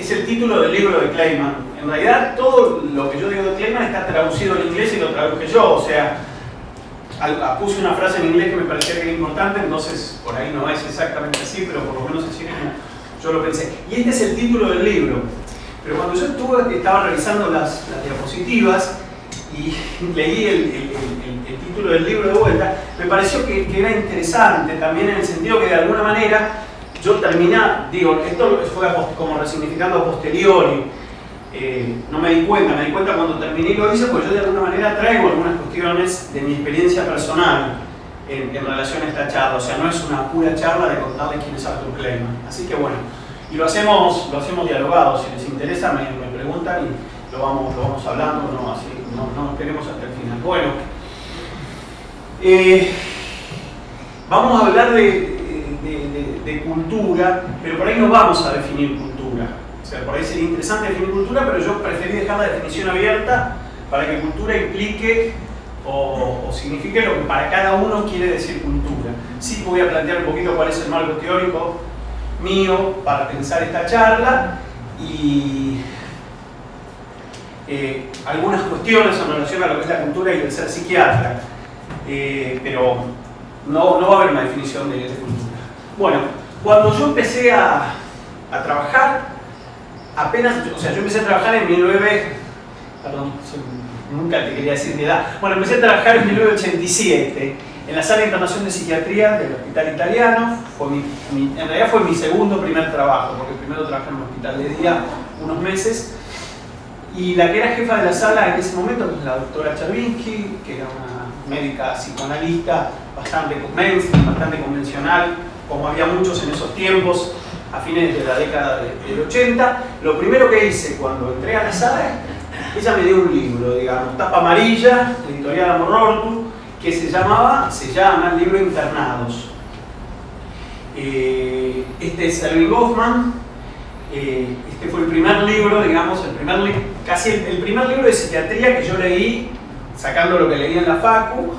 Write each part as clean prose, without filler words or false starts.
es el título del libro de Clayman. En realidad, todo lo que yo digo de Clayman está traducido al inglés y lo traduje yo. O sea, puse una frase en inglés que me parecía que era importante, entonces por ahí no es exactamente así, pero por lo menos así es como yo lo pensé. Y este es el título del libro. Pero cuando yo estaba revisando las diapositivas y leí el título del libro de vuelta, me pareció que era interesante también en el sentido que de alguna manera yo digo, esto fue como resignificando a posteriori, no me di cuenta cuando terminé y lo hice, porque yo de alguna manera traigo algunas cuestiones de mi experiencia personal en relación a esta charla, o sea, no es una pura charla de contarles quién es Arthur Clayman. Así que bueno, y lo hacemos dialogado, si les interesa me preguntan y lo vamos hablando, no, así, no esperemos hasta el final. Bueno, vamos a hablar de cultura, pero por ahí no vamos a definir cultura. O sea, por ahí sería interesante definir cultura, pero yo preferí dejar la definición abierta para que cultura implique o signifique lo que para cada uno quiere decir cultura. Sí voy a plantear un poquito cuál es el marco teórico mío para pensar esta charla y algunas cuestiones en relación a lo que es la cultura y el ser psiquiatra, pero no va a haber una definición de cultura. Bueno, cuando yo empecé a trabajar, yo empecé a trabajar en 19... Perdón, nunca te quería decir mi edad. Bueno, empecé a trabajar en 1987 en la Sala de Internación de Psiquiatría del Hospital Italiano. En realidad fue mi primer trabajo, porque primero trabajé en un hospital de día unos meses. Y la que era jefa de la sala en ese momento, pues la doctora Chervinsky, que era una médica psicoanalista bastante mainstream, bastante convencional, como había muchos en esos tiempos, a fines de la década del 80. Lo primero que hice cuando entré a la sala, ella me dio un libro, digamos, tapa amarilla, editorial Amor-Ortu, que se llama el libro Internados. Este es Erving Goffman. Este fue el primer libro, digamos, casi el primer libro de psiquiatría que yo leí, sacando lo que leí en la facu,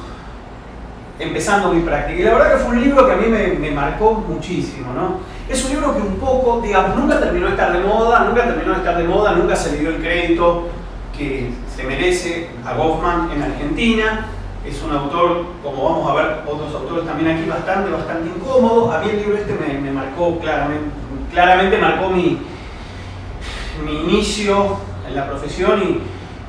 empezando mi práctica. Y la verdad que fue un libro que a mí me marcó muchísimo, ¿no? Es un libro que un poco, digamos, nunca terminó de estar de moda, nunca se le dio el crédito que se merece a Goffman en Argentina. Es un autor, como vamos a ver otros autores también aquí, bastante incómodo. A mí el libro este me marcó claramente marcó mi inicio en la profesión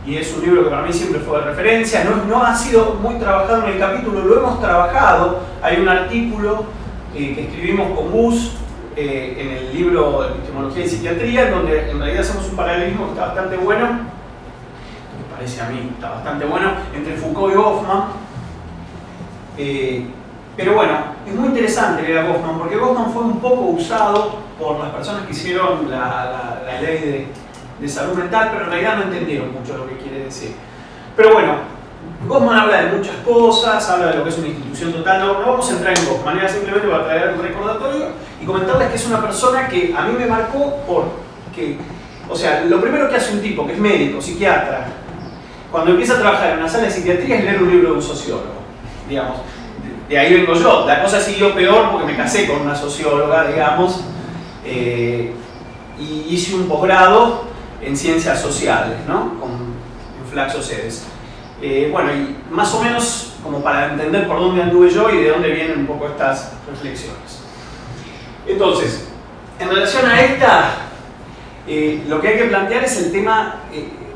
y es un libro que para mí siempre fue de referencia. No ha sido muy trabajado en el capítulo, lo hemos trabajado. Hay un artículo que escribimos con Gus en el libro de Epistemología y Psiquiatría, en donde en realidad hacemos un paralelismo que está bastante bueno, me parece a mí, está bastante bueno, entre Foucault y Goffman. Pero bueno, es muy interesante leer a Goffman, porque Goffman fue un poco usado por las personas que hicieron la ley de salud mental, pero en realidad no entendieron mucho lo que quiere decir. Pero bueno, Goffman habla de muchas cosas, habla de lo que es una institución total. No vamos a entrar en Goffman, era simplemente para traer un recordatorio y comentarles que es una persona que a mí me marcó porque, o sea, lo primero que hace un tipo que es médico, psiquiatra, cuando empieza a trabajar en una sala de psiquiatría es leer un libro de un sociólogo, digamos. De ahí vengo yo. La cosa siguió peor porque me casé con una socióloga, digamos, y hice un posgrado en ciencias sociales, ¿no? En Flaxo Ceres. Bueno, y más o menos como para entender por dónde anduve yo y de dónde vienen un poco estas reflexiones. Entonces, en relación a esta, lo que hay que plantear es el tema,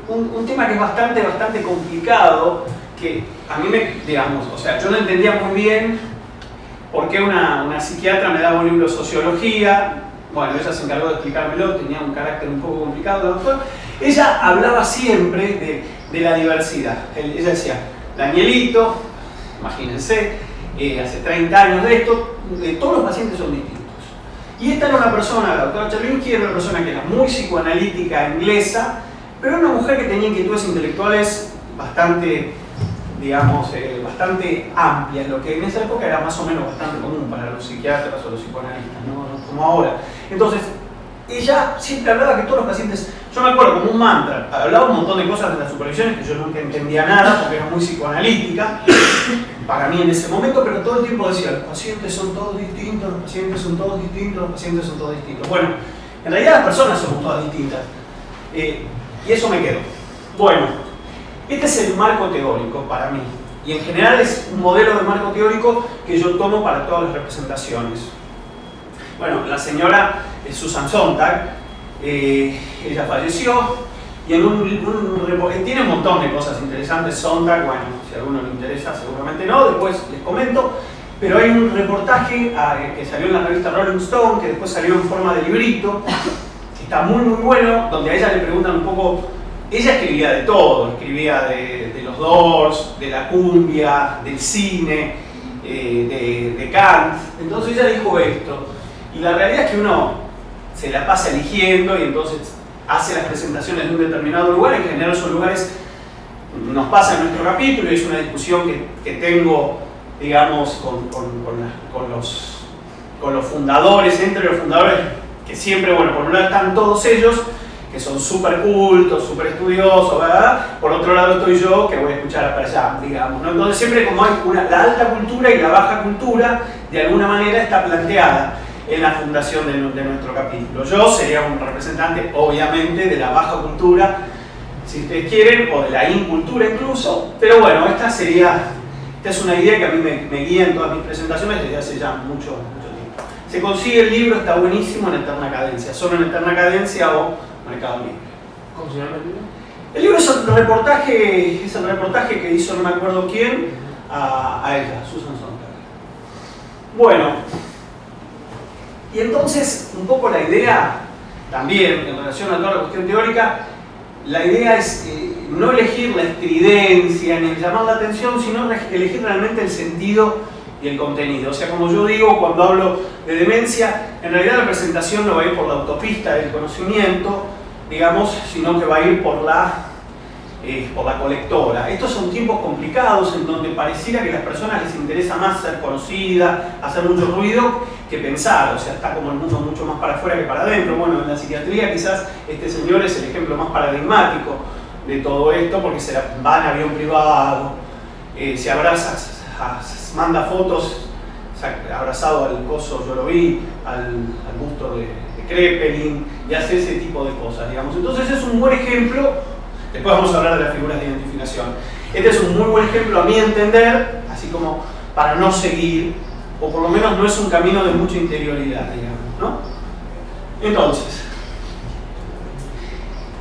un tema que es bastante complicado, que a mí digamos, o sea, yo no entendía muy bien por qué una psiquiatra me daba un libro de sociología. Bueno, ella se encargó de explicármelo, tenía un carácter un poco complicado, el doctor. Ella hablaba siempre de la diversidad. Ella decía, Danielito, imagínense, hace 30 años de esto, todos los pacientes son distintos. Y esta era una persona, la doctora Chervinsky, era una persona que era muy psicoanalítica inglesa, pero una mujer que tenía inquietudes intelectuales bastante, digamos, bastante amplias, lo que en esa época era más o menos bastante común para los psiquiatras o los psicoanalistas, no como ahora. Entonces, ella siempre hablaba que todos los pacientes, yo me acuerdo como un mantra, hablaba un montón de cosas de las supervisiones que yo nunca entendía nada porque era muy psicoanalítica para mí en ese momento, pero todo el tiempo decía, los pacientes son todos distintos, los pacientes son todos distintos, los pacientes son todos distintos. Bueno, En realidad las personas somos todas distintas. Y eso me quedó. Bueno, este es el marco teórico para mí. Y en general es un modelo de marco teórico que yo tomo para todas las representaciones. Bueno, la señora Susan Sontag, ella falleció y tiene un montón de cosas interesantes. Sontag, bueno, si a alguno le interesa seguramente no, después les comento. Pero hay un reportaje que salió en la revista Rolling Stone, que después salió en forma de librito, que está muy muy bueno, donde a ella le preguntan un poco. Ella escribía de todo, escribía de los Doors, de la cumbia, del cine, de Kant. Entonces ella dijo esto. Y la realidad es que uno se la pasa eligiendo y entonces hace las presentaciones de un determinado lugar. En general esos lugares nos pasa en nuestro capítulo y es una discusión que tengo, digamos, con los fundadores, entre los fundadores, que siempre, bueno, por un lado están todos ellos, que son súper cultos, súper estudiosos, ¿verdad? Por otro lado estoy yo, que voy a escuchar para allá, digamos, ¿no? Entonces siempre como hay la alta cultura y la baja cultura, de alguna manera está planteada en la fundación de nuestro capítulo. Yo sería un representante, obviamente, de la baja cultura, si ustedes quieren, o de la incultura incluso, pero bueno, esta es una idea que a mí me guía en todas mis presentaciones desde hace ya mucho tiempo. Se consigue el libro, está buenísimo, en Eterna Cadencia, solo en Eterna Cadencia o Mercado Libre. ¿Cómo se llama el libro? El libro es el reportaje que hizo no me acuerdo quién a ella, Susan Sontag. Bueno, y entonces un poco la idea, también en relación a toda la cuestión teórica, la idea es no elegir la estridencia ni el llamar la atención, sino elegir realmente el sentido y el contenido. O sea, como yo digo cuando hablo de demencia, en realidad la presentación no va a ir por la autopista del conocimiento, digamos, sino que va a ir por la colectora. Estos son tiempos complicados en donde pareciera que a las personas les interesa más ser conocida, hacer mucho ruido, que pensar. O sea, está como el mundo mucho más para afuera que para adentro. Bueno, en la psiquiatría quizás este señor es el ejemplo más paradigmático de todo esto, porque se va en avión privado, se abraza, manda fotos abrazado al coso, yo lo vi, al busto de Krepelin, y hace ese tipo de cosas, digamos. Entonces es un buen ejemplo. Después vamos a hablar de las figuras de identificación. Este es un muy buen ejemplo a mi entender, así como para no seguir, o por lo menos no es un camino de mucha interioridad, digamos, ¿no? Entonces,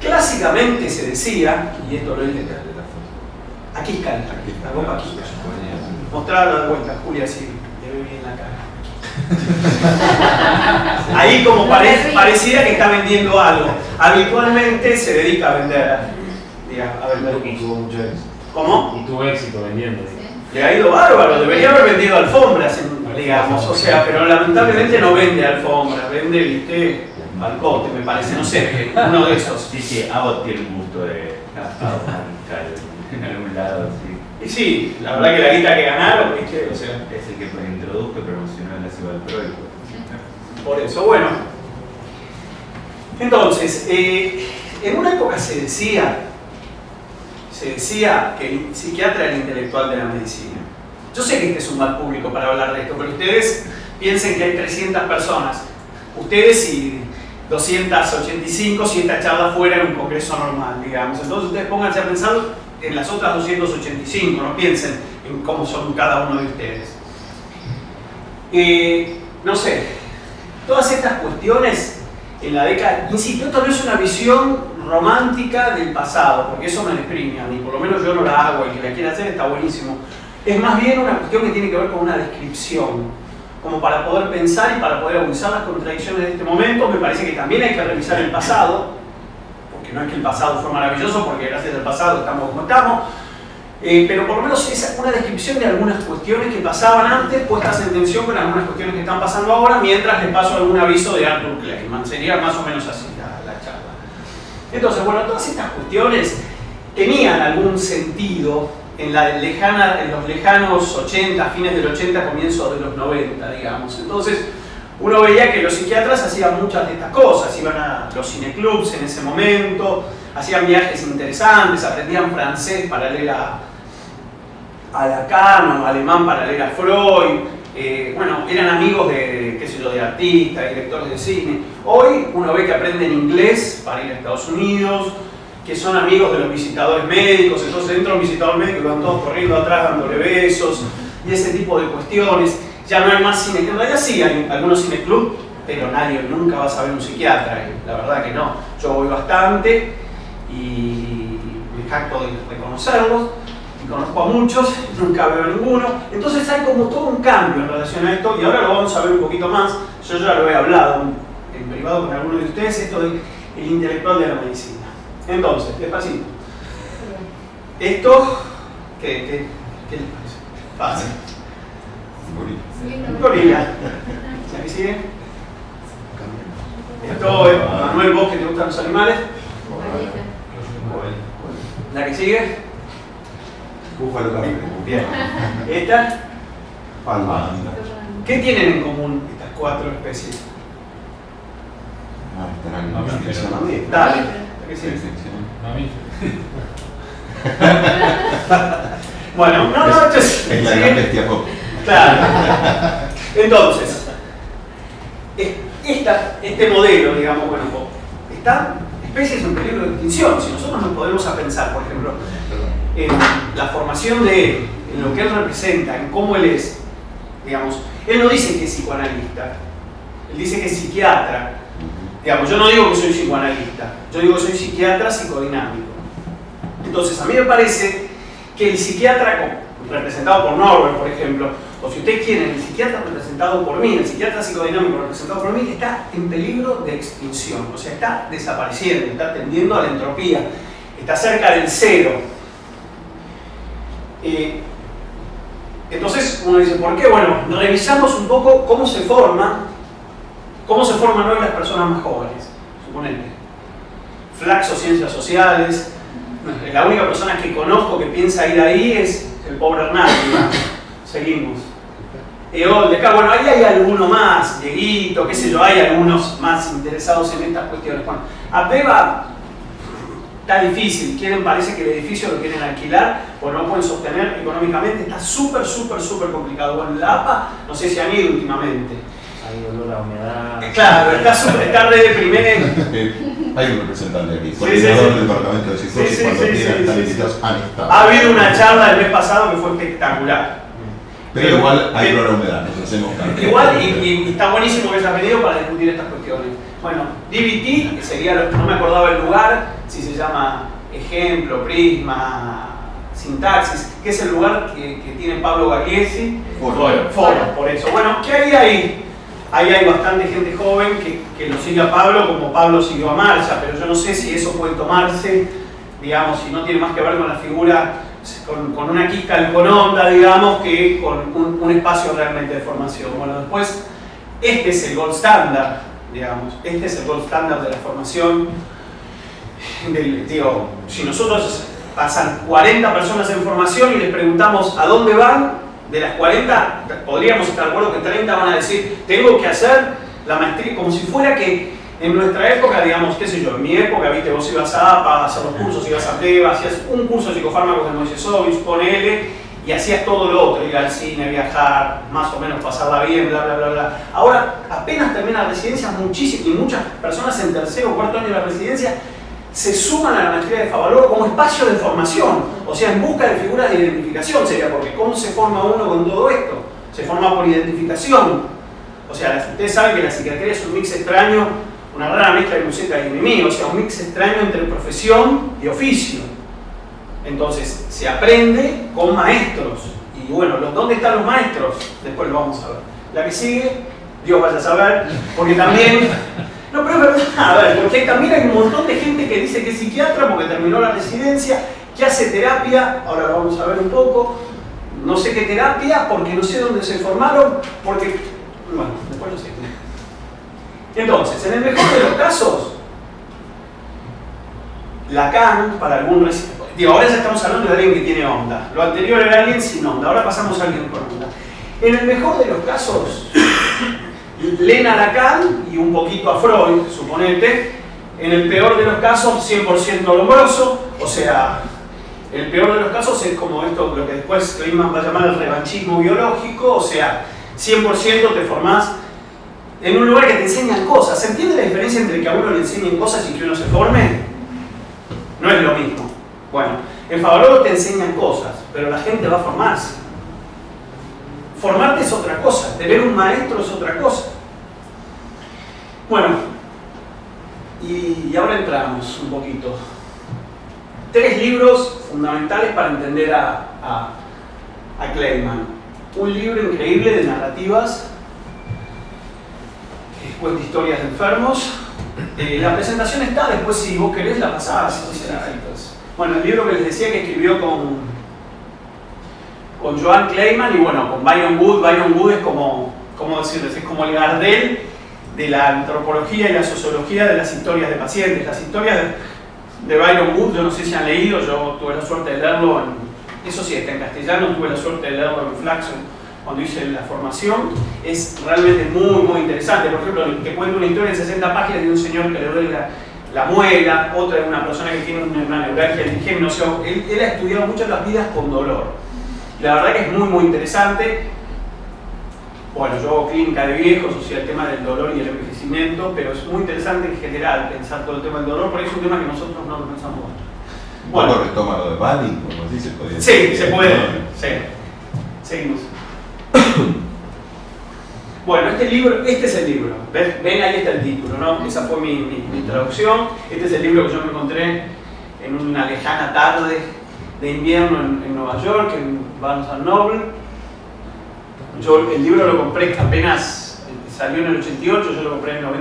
clásicamente se decía, y esto lo dije, aquí está, la copa aquí. Mostrarla de vuelta, Julia, así le ve bien la cara. Ahí como pareciera que está vendiendo algo. Habitualmente se dedica a vender, a vender. Y tuvo mucho éxito. ¿Cómo? Y tuvo éxito vendiendo. Le ha ido bárbaro, debería haber vendido alfombras, digamos, o sea, pero lamentablemente no vende alfombras, vende, viste, balcote, me parece, no sé, uno de esos. Sí, Abbott tiene un gusto de en algún lado, sí. Y sí, la verdad que la guita que ganaron, viste, o sea. Es el que introdujo y promocionó el ácido valproico. Por eso, bueno. Entonces, en una época se decía que el psiquiatra era el intelectual de la medicina. Yo sé que este es un mal público para hablar de esto, pero ustedes piensen que hay 300 personas, ustedes y 285 si esta charla fuera en un congreso normal, digamos. Entonces ustedes pónganse a pensar en las otras 285, no piensen en cómo son cada uno de ustedes. No sé, todas estas cuestiones en la década, insisto, esto no es una visión romántica del pasado, porque eso me deprime a mí, por lo menos yo no la hago, el que la quiera hacer está buenísimo. Es más bien una cuestión que tiene que ver con una descripción, como para poder pensar y para poder agudizar las contradicciones de este momento. Me parece que también hay que revisar el pasado, porque no es que el pasado fue maravilloso, porque gracias al pasado estamos como estamos, pero por lo menos es una descripción de algunas cuestiones que pasaban antes, puestas en tensión con algunas cuestiones que están pasando ahora, mientras les paso algún aviso de Arthur Kleinman. Sería más o menos así la charla. Entonces, bueno, todas estas cuestiones tenían algún sentido en los lejanos 80, fines del 80, comienzos de los 90, digamos. Entonces, uno veía que los psiquiatras hacían muchas de estas cosas, iban a los cineclubs en ese momento, hacían viajes interesantes, aprendían francés para leer a Lacan o alemán para leer a Freud, bueno, eran amigos de, qué sé yo, de artistas, directores de cine. Hoy uno ve que aprenden inglés para ir a Estados Unidos, que son amigos de los visitadores médicos, entonces entra un visitador médico y van todos corriendo atrás dándole besos y ese tipo de cuestiones. Ya no hay más cine, en realidad sí hay algunos cineclub, pero nadie nunca va a saber un psiquiatra, la verdad que no. Yo voy bastante y me jacto de conocerlos, y conozco a muchos, nunca veo a ninguno. Entonces hay como todo un cambio en relación a esto, y ahora lo vamos a ver un poquito más. Yo ya lo he hablado en privado con algunos de ustedes, esto del intelectual de la medicina. Entonces, despacito. Esto, ¿qué les parece? Fácil. Un gorila. ¿Aquí sigue? Esto es Manuel, vos que te gustan los animales. ¿La que sigue? Búfalo también. Bien. ¿Esta? Palma. ¿Qué tienen en común estas 4 especies? Mamífero. Dale. ¿La que sigue? Bueno, no, esto es... Es la gran bestia pop. Claro. Entonces, este modelo, digamos, bueno, están especies en peligro de extinción. Si nosotros nos podemos pensar, por ejemplo, en la formación de él, en lo que él representa, en cómo él es, digamos, él no dice que es psicoanalista, él dice que es psiquiatra. Digamos, yo no digo que soy psicoanalista, yo digo que soy psiquiatra psicodinámico. Entonces, a mí me parece que el psiquiatra representado por Norberg, por ejemplo, o si ustedes quieren, el psiquiatra representado por mí, el psiquiatra psicodinámico representado por mí, está en peligro de extinción, o sea, está desapareciendo, está tendiendo a la entropía, está cerca del cero. Entonces uno dice, ¿por qué? Bueno, revisamos un poco cómo se forman hoy las personas más jóvenes, suponete. Flaxo Ciencias Sociales, la única persona que conozco que piensa ir ahí es el pobre Hernán, digamos. Seguimos. Eol, de acá, bueno, ahí hay alguno más, Dieguito, qué sé yo, hay algunos más interesados en estas cuestiones. Bueno, Apeva está difícil, parece que el edificio lo quieren alquilar o no pueden sostener económicamente, está súper complicado. Bueno, la APA, no sé si han ido últimamente. Hay olor a humedad. Claro, está re deprimente. Hay un representante aquí, Sí, coordinador sí. del departamento de psicosis, Sí, cuando sí, quieran sí, estar sí, invitados, han estado. Ha habido una charla el mes pasado que fue espectacular. Pero igual hay olor a humedad, nos hacemos cargo. Igual, y está buenísimo que hayas venido para discutir estas cuestiones. Bueno, DBT, que sería, no me acordaba el lugar, si se llama ejemplo, prisma, sintaxis, que es el lugar que tiene Pablo Gagliesi. Foro, por eso. Bueno, ¿qué hay ahí? Ahí hay bastante gente joven que lo sigue a Pablo como Pablo siguió a Marcia, pero yo no sé si eso puede tomarse, digamos, si no tiene más que ver con la figura, con una quisca con onda, digamos, que con un espacio realmente de formación. Bueno, después, este es el gold standard, digamos, este es el gold standard de la formación. Digo, si nosotros pasan 40 personas en formación y les preguntamos a dónde van, de las 40, podríamos estar de acuerdo que 30 van a decir, tengo que hacer la maestría, como si fuera que en nuestra época, digamos, qué sé yo, en mi época, viste, vos ibas a APA, a hacer los cursos, ibas a TEBA, hacías un curso de psicofármacos de Moisesovich, ponele, y hacías todo lo otro, ir al cine, viajar, más o menos pasarla bien, bla, bla, bla, bla. Ahora, apenas termina la residencia, muchísimas, y muchas personas en tercero o cuarto año de la residencia se suman a la maestría de Favaloro como espacio de formación, o sea, en busca de figuras de identificación sería, porque ¿cómo se forma uno con todo esto? Se forma por identificación. O sea, ustedes saben que la psiquiatría es un mix extraño, una rara mezcla de Musetta y Mimí, o sea, un mix extraño entre profesión y oficio. Entonces, se aprende con maestros. Y bueno, ¿dónde están los maestros? Después lo vamos a ver. La que sigue, Dios vaya a saber, porque también... No, pero es verdad, a ver, porque también hay un montón de gente que dice que es psiquiatra porque terminó la residencia, que hace terapia, ahora lo vamos a ver un poco, no sé qué terapia, porque no sé dónde se formaron, porque, bueno, después lo sé. Entonces, en el mejor de los casos, Lacan, para algún digo, ahora ya estamos hablando de alguien que tiene onda, lo anterior era alguien sin onda, ahora pasamos a alguien con onda. En el mejor de los casos, leen a Lacan y un poquito a Freud, suponete. En el peor de los casos, 100% Lombroso, o sea, el peor de los casos es como esto, lo que después Feynman va a llamar el revanchismo biológico, o sea, 100% te formás en un lugar que te enseñan cosas. ¿Se entiende la diferencia entre que a uno le enseñen cosas y que uno se forme? No es lo mismo. Bueno, en Favaloro te enseñan cosas, pero la gente va a formarse. Formarte es otra cosa, tener un maestro es otra cosa. Bueno, y ahora entramos un poquito. 3 libros fundamentales para entender a Clayman. Un libro increíble de narrativas, que cuenta historias de enfermos. La presentación está, después si vos querés la pasás. Bueno, el libro que les decía que escribió con Joan Clayman y bueno, con Byron Wood. Byron Wood es como, ¿cómo decirles? Es como el Gardel de la antropología y la sociología de las historias de pacientes. Las historias de Byron Wood, yo no sé si han leído, yo tuve la suerte de leerlo, eso sí está en castellano, tuve la suerte de leerlo en Flaxon cuando hice la formación. Es realmente muy, muy interesante. Por ejemplo, te cuento una historia en 60 páginas de un señor que le duele la muela, otra de una persona que tiene una neuralgia del trigemino. O sea, él ha estudiado muchas las vidas con dolor. La verdad que es muy, muy interesante. Bueno, yo hago clínica de viejos, o sea, el tema del dolor y el envejecimiento, pero es muy interesante en general pensar todo el tema del dolor, porque es un tema que nosotros no lo pensamos mucho. Bueno, retoma lo de Bali, como así se podía sí, decir. se puede. Sí. Seguimos. Bueno, este es el libro. Ven, ahí está el título, ¿no? Esa fue mi traducción. Este es el libro que yo me encontré en una lejana tarde de invierno en Nueva York, en Barnes & Noble. Yo el libro lo compré apenas salió en el 88, yo lo compré en 90-91.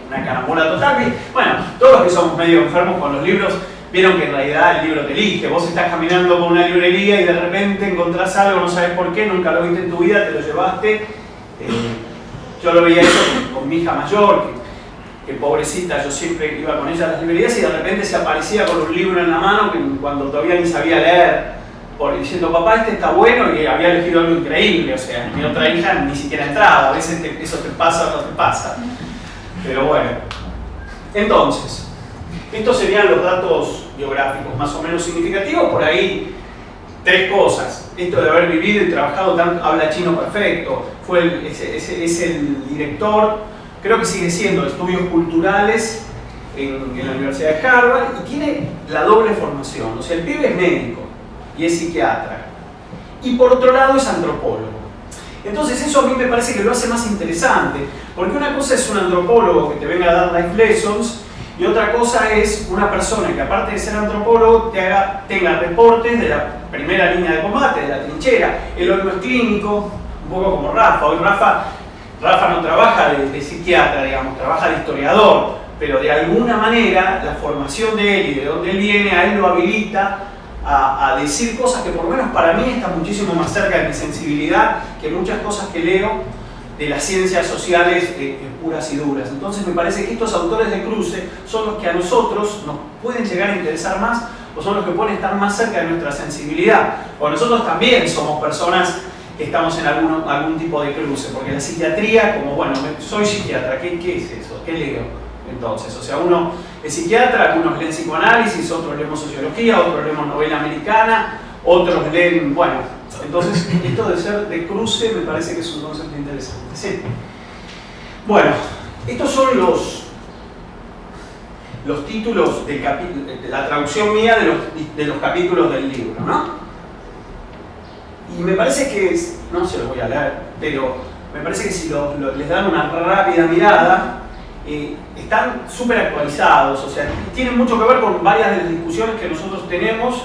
Una carambola total. Bueno, todos los que somos medio enfermos con los libros vieron que en realidad el libro te elige. Vos estás caminando por una librería y de repente encontrás algo, no sabes por qué, nunca lo viste en tu vida, te lo llevaste. Yo lo veía eso con mi hija mayor, que pobrecita, yo siempre iba con ella a las librerías y de repente se aparecía con un libro en la mano cuando todavía ni sabía leer, diciendo, papá, este está bueno, y había elegido algo increíble. O sea, mi otra hija ni siquiera entraba. A veces eso te pasa o no te pasa. Pero bueno. Entonces, estos serían los datos biográficos más o menos significativos. Por ahí, 3 cosas. Esto de haber vivido y trabajado tanto, habla chino perfecto. Es el director, creo que sigue siendo, de estudios culturales en la Universidad de Harvard, y tiene la doble formación. O sea, el pibe es médico y es psiquiatra, y por otro lado es antropólogo. Entonces eso a mí me parece que lo hace más interesante, porque una cosa es un antropólogo que te venga a dar life lessons, y otra cosa es una persona que aparte de ser antropólogo tenga reportes de la primera línea de combate, de la trinchera. Él hoy no es clínico, un poco como Rafa. Hoy Rafa no trabaja de psiquiatra, digamos, trabaja de historiador, pero de alguna manera la formación de él y de dónde él viene a él lo habilita a decir cosas que por lo menos para mí están muchísimo más cerca de mi sensibilidad que muchas cosas que leo de las ciencias sociales puras y duras. Entonces me parece que estos autores de cruce son los que a nosotros nos pueden llegar a interesar más, o son los que pueden estar más cerca de nuestra sensibilidad. O nosotros también somos personas que estamos en algún tipo de cruce, porque la psiquiatría, como bueno, soy psiquiatra, ¿qué es eso? ¿Qué leo? Entonces, o sea, uno es psiquiatra, algunos leen psicoanálisis, otros leemos sociología, otros leemos novela americana, otros leen, bueno, entonces esto de ser de cruce me parece que es un concepto interesante. ¿Sí? Bueno, estos son los títulos de la traducción mía de los capítulos del libro, ¿no? Y me parece que, no se los voy a leer, pero me parece que si les dan una rápida mirada, están súper actualizados, o sea, tienen mucho que ver con varias de las discusiones que nosotros tenemos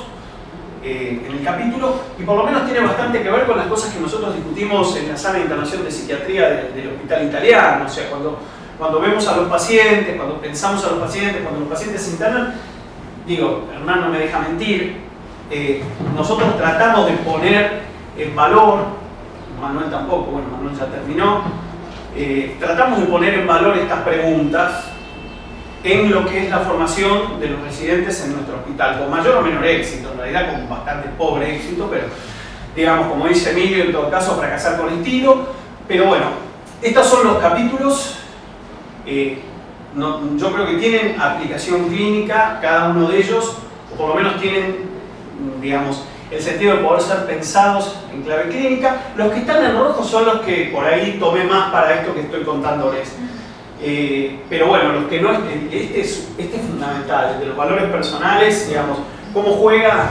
en el capítulo, y por lo menos tiene bastante que ver con las cosas que nosotros discutimos en la sala de internación de psiquiatría del hospital italiano. O sea, cuando vemos a los pacientes, cuando pensamos a los pacientes, cuando los pacientes se internan, digo, Hernán no me deja mentir, nosotros tratamos de poner en valor, Manuel tampoco, bueno, Manuel ya terminó, tratamos de poner en valor estas preguntas en lo que es la formación de los residentes en nuestro hospital, con mayor o menor éxito, en realidad con bastante pobre éxito, pero digamos, como dice Emilio, en todo caso, fracasar con estilo. Pero bueno, estos son los capítulos, yo creo que tienen aplicación clínica, cada uno de ellos, o por lo menos tienen, digamos, el sentido de poder ser pensados en clave clínica. Los que están en rojo son los que por ahí tomé más para esto que estoy contándoles. Pero bueno, los que no, este es fundamental, el de los valores personales, digamos, cómo juega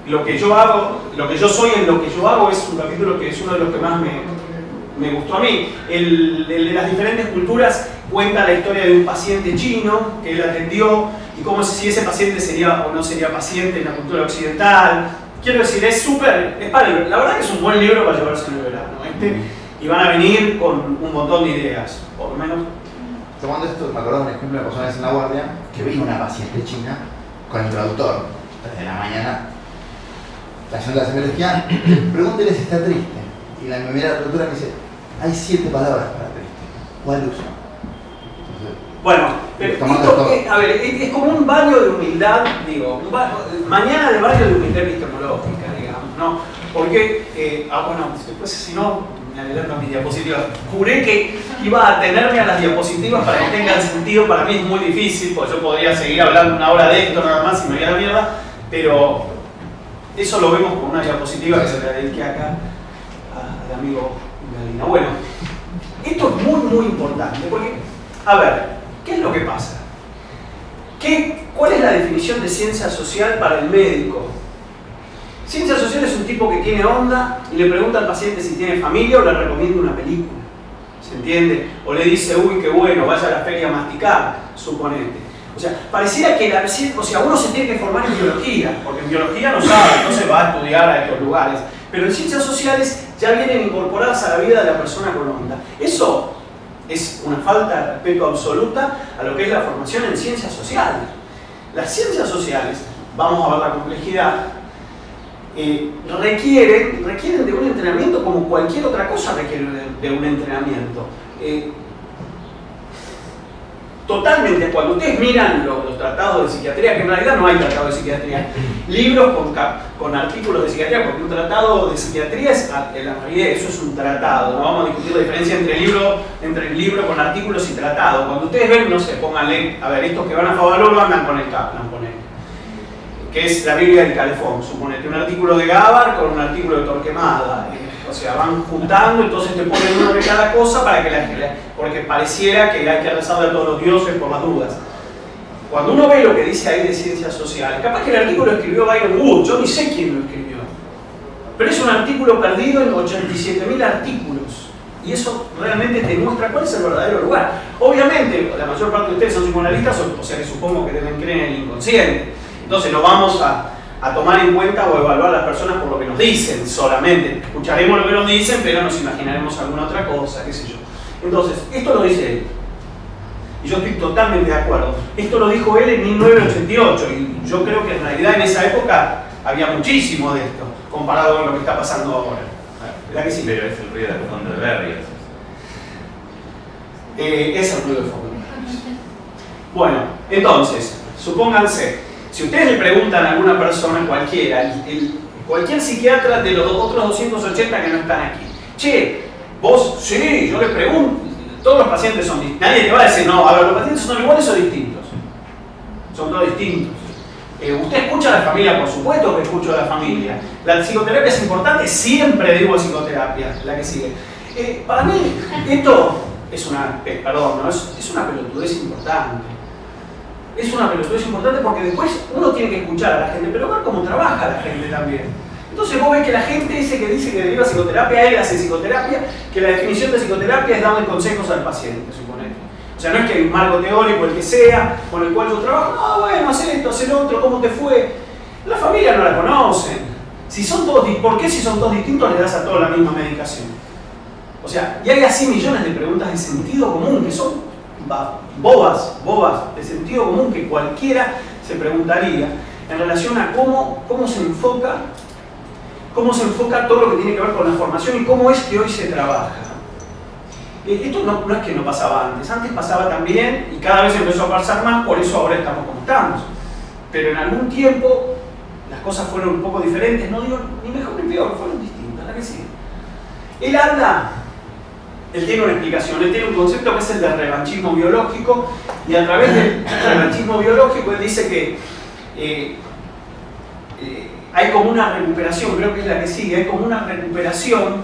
lo que yo hago, lo que yo soy en lo que yo hago, es un capítulo que es uno de los que más me gustó a mí. El de las diferentes culturas cuenta la historia de un paciente chino que él atendió y cómo si ese paciente sería o no sería paciente en la cultura occidental. Quiero decir, es súper, la verdad que es un buen libro para llevarse en el verano. Y van a venir con un montón de ideas, por lo menos. Tomando esto, me acuerdo de un ejemplo de personas en la guardia que vino una paciente china con el traductor desde la mañana, haciendo la semiología, pregúntele si está triste. Y la enfermera traductora me dice, hay 7 palabras para triste, ¿cuál uso? Bueno, pero esto, a ver, es como un baño de humildad, digo, mañana de baño de humildad epistemológica, digamos, ¿no? Porque, bueno, después si no, me adelanto a mis diapositivas. Juré que iba a atenerme a las diapositivas para que tengan sentido. Para mí es muy difícil, porque yo podría seguir hablando una hora de esto nada más y me voy a la mierda, pero eso lo vemos con una diapositiva que se le dediqué acá al amigo Galina. Bueno, esto es muy importante, porque, a ver, ¿qué es lo que pasa? ¿Cuál es la definición de ciencia social para el médico? Ciencia social es un tipo que tiene onda y le pregunta al paciente si tiene familia o le recomienda una película. ¿Se entiende? O le dice, uy, qué bueno, vaya a la feria a masticar, suponete. O sea, pareciera que uno se tiene que formar en biología, porque en biología no sabe, no se va a estudiar a estos lugares. Pero en ciencias sociales ya vienen incorporadas a la vida de la persona con onda. Eso es una falta de respeto absoluta a lo que es la formación en ciencias sociales. Las ciencias sociales, vamos a ver la complejidad, requieren de un entrenamiento como cualquier otra cosa requiere de un entrenamiento. Totalmente, cuando ustedes miran los tratados de psiquiatría, que en realidad no hay tratado de psiquiatría, libros con artículos de psiquiatría, porque un tratado de psiquiatría es, en la realidad eso es un tratado, no vamos a discutir la diferencia entre el libro con artículos y tratado. Cuando ustedes ven, no sé, pónganle, a ver, estos que van a Favaloro andan con el Kaplan, que es la Biblia del Calefón, suponete, un artículo de Gabar con un artículo de Torquemada, o sea, van juntando, entonces te ponen uno de cada cosa para porque pareciera que hay que rezarle a todos los dioses por las dudas. Cuando uno ve lo que dice ahí de ciencias sociales, capaz que el artículo lo escribió Byron Wood, yo ni sé quién lo escribió, pero es un artículo perdido en 87.000 artículos, y eso realmente te muestra cuál es el verdadero lugar. Obviamente, la mayor parte de ustedes son psicoanalistas, o sea que supongo que deben creer en el inconsciente. Entonces no vamos a tomar en cuenta o evaluar a las personas por lo que nos dicen solamente. Escucharemos lo que nos dicen, pero nos imaginaremos alguna otra cosa, qué sé yo. Entonces, esto lo dice él. Y yo estoy totalmente de acuerdo. Esto lo dijo él en 1988, y yo creo que en realidad en esa época había muchísimo de esto, comparado con lo que está pasando ahora. ¿Verdad que sí? Pero es el ruido de fondo de Berry. Es el ruido de fondo. Bueno, entonces, supónganse, si ustedes le preguntan a alguna persona, cualquiera, cualquier psiquiatra de los otros 280 que no están aquí, che, vos, sí, yo les pregunto, todos los pacientes son distintos, nadie te va a decir, no, a ver, los pacientes son iguales o distintos, son todos distintos. ¿Usted escucha a la familia? Por supuesto que escucho a la familia. La psicoterapia es importante, siempre digo psicoterapia, la que sigue. Para mí, esto es una, perdón, ¿no? es una pelotudez importante. Es una pelotudez importante porque después uno tiene que escuchar a la gente, pero ver cómo trabaja la gente también. Entonces vos ves que la gente ese que dice que deriva psicoterapia, él hace psicoterapia, que la definición de psicoterapia es darle consejos al paciente, suponete. O sea, no es que hay un marco teórico, el que sea, con el cual yo trabajo, no, bueno, hacer esto, hacer otro, ¿cómo te fue? La familia no la conocen. Si son todos, ¿por qué si son todos distintos le das a todos la misma medicación? O sea, y hay así millones de preguntas de sentido común que son bobas, de sentido común que cualquiera se preguntaría en relación a cómo se enfoca todo lo que tiene que ver con la formación y cómo es que hoy se trabaja. Esto no es que no pasaba antes pasaba también y cada vez empezó a pasar más, por eso ahora estamos como estamos. Pero en algún tiempo las cosas fueron un poco diferentes, no digo ni mejor ni peor, fueron distintas, ¿la que sí? Él tiene una explicación, él tiene un concepto que es el del revanchismo biológico y a través del revanchismo biológico él dice que hay como una recuperación, creo que es la que sigue, hay como una recuperación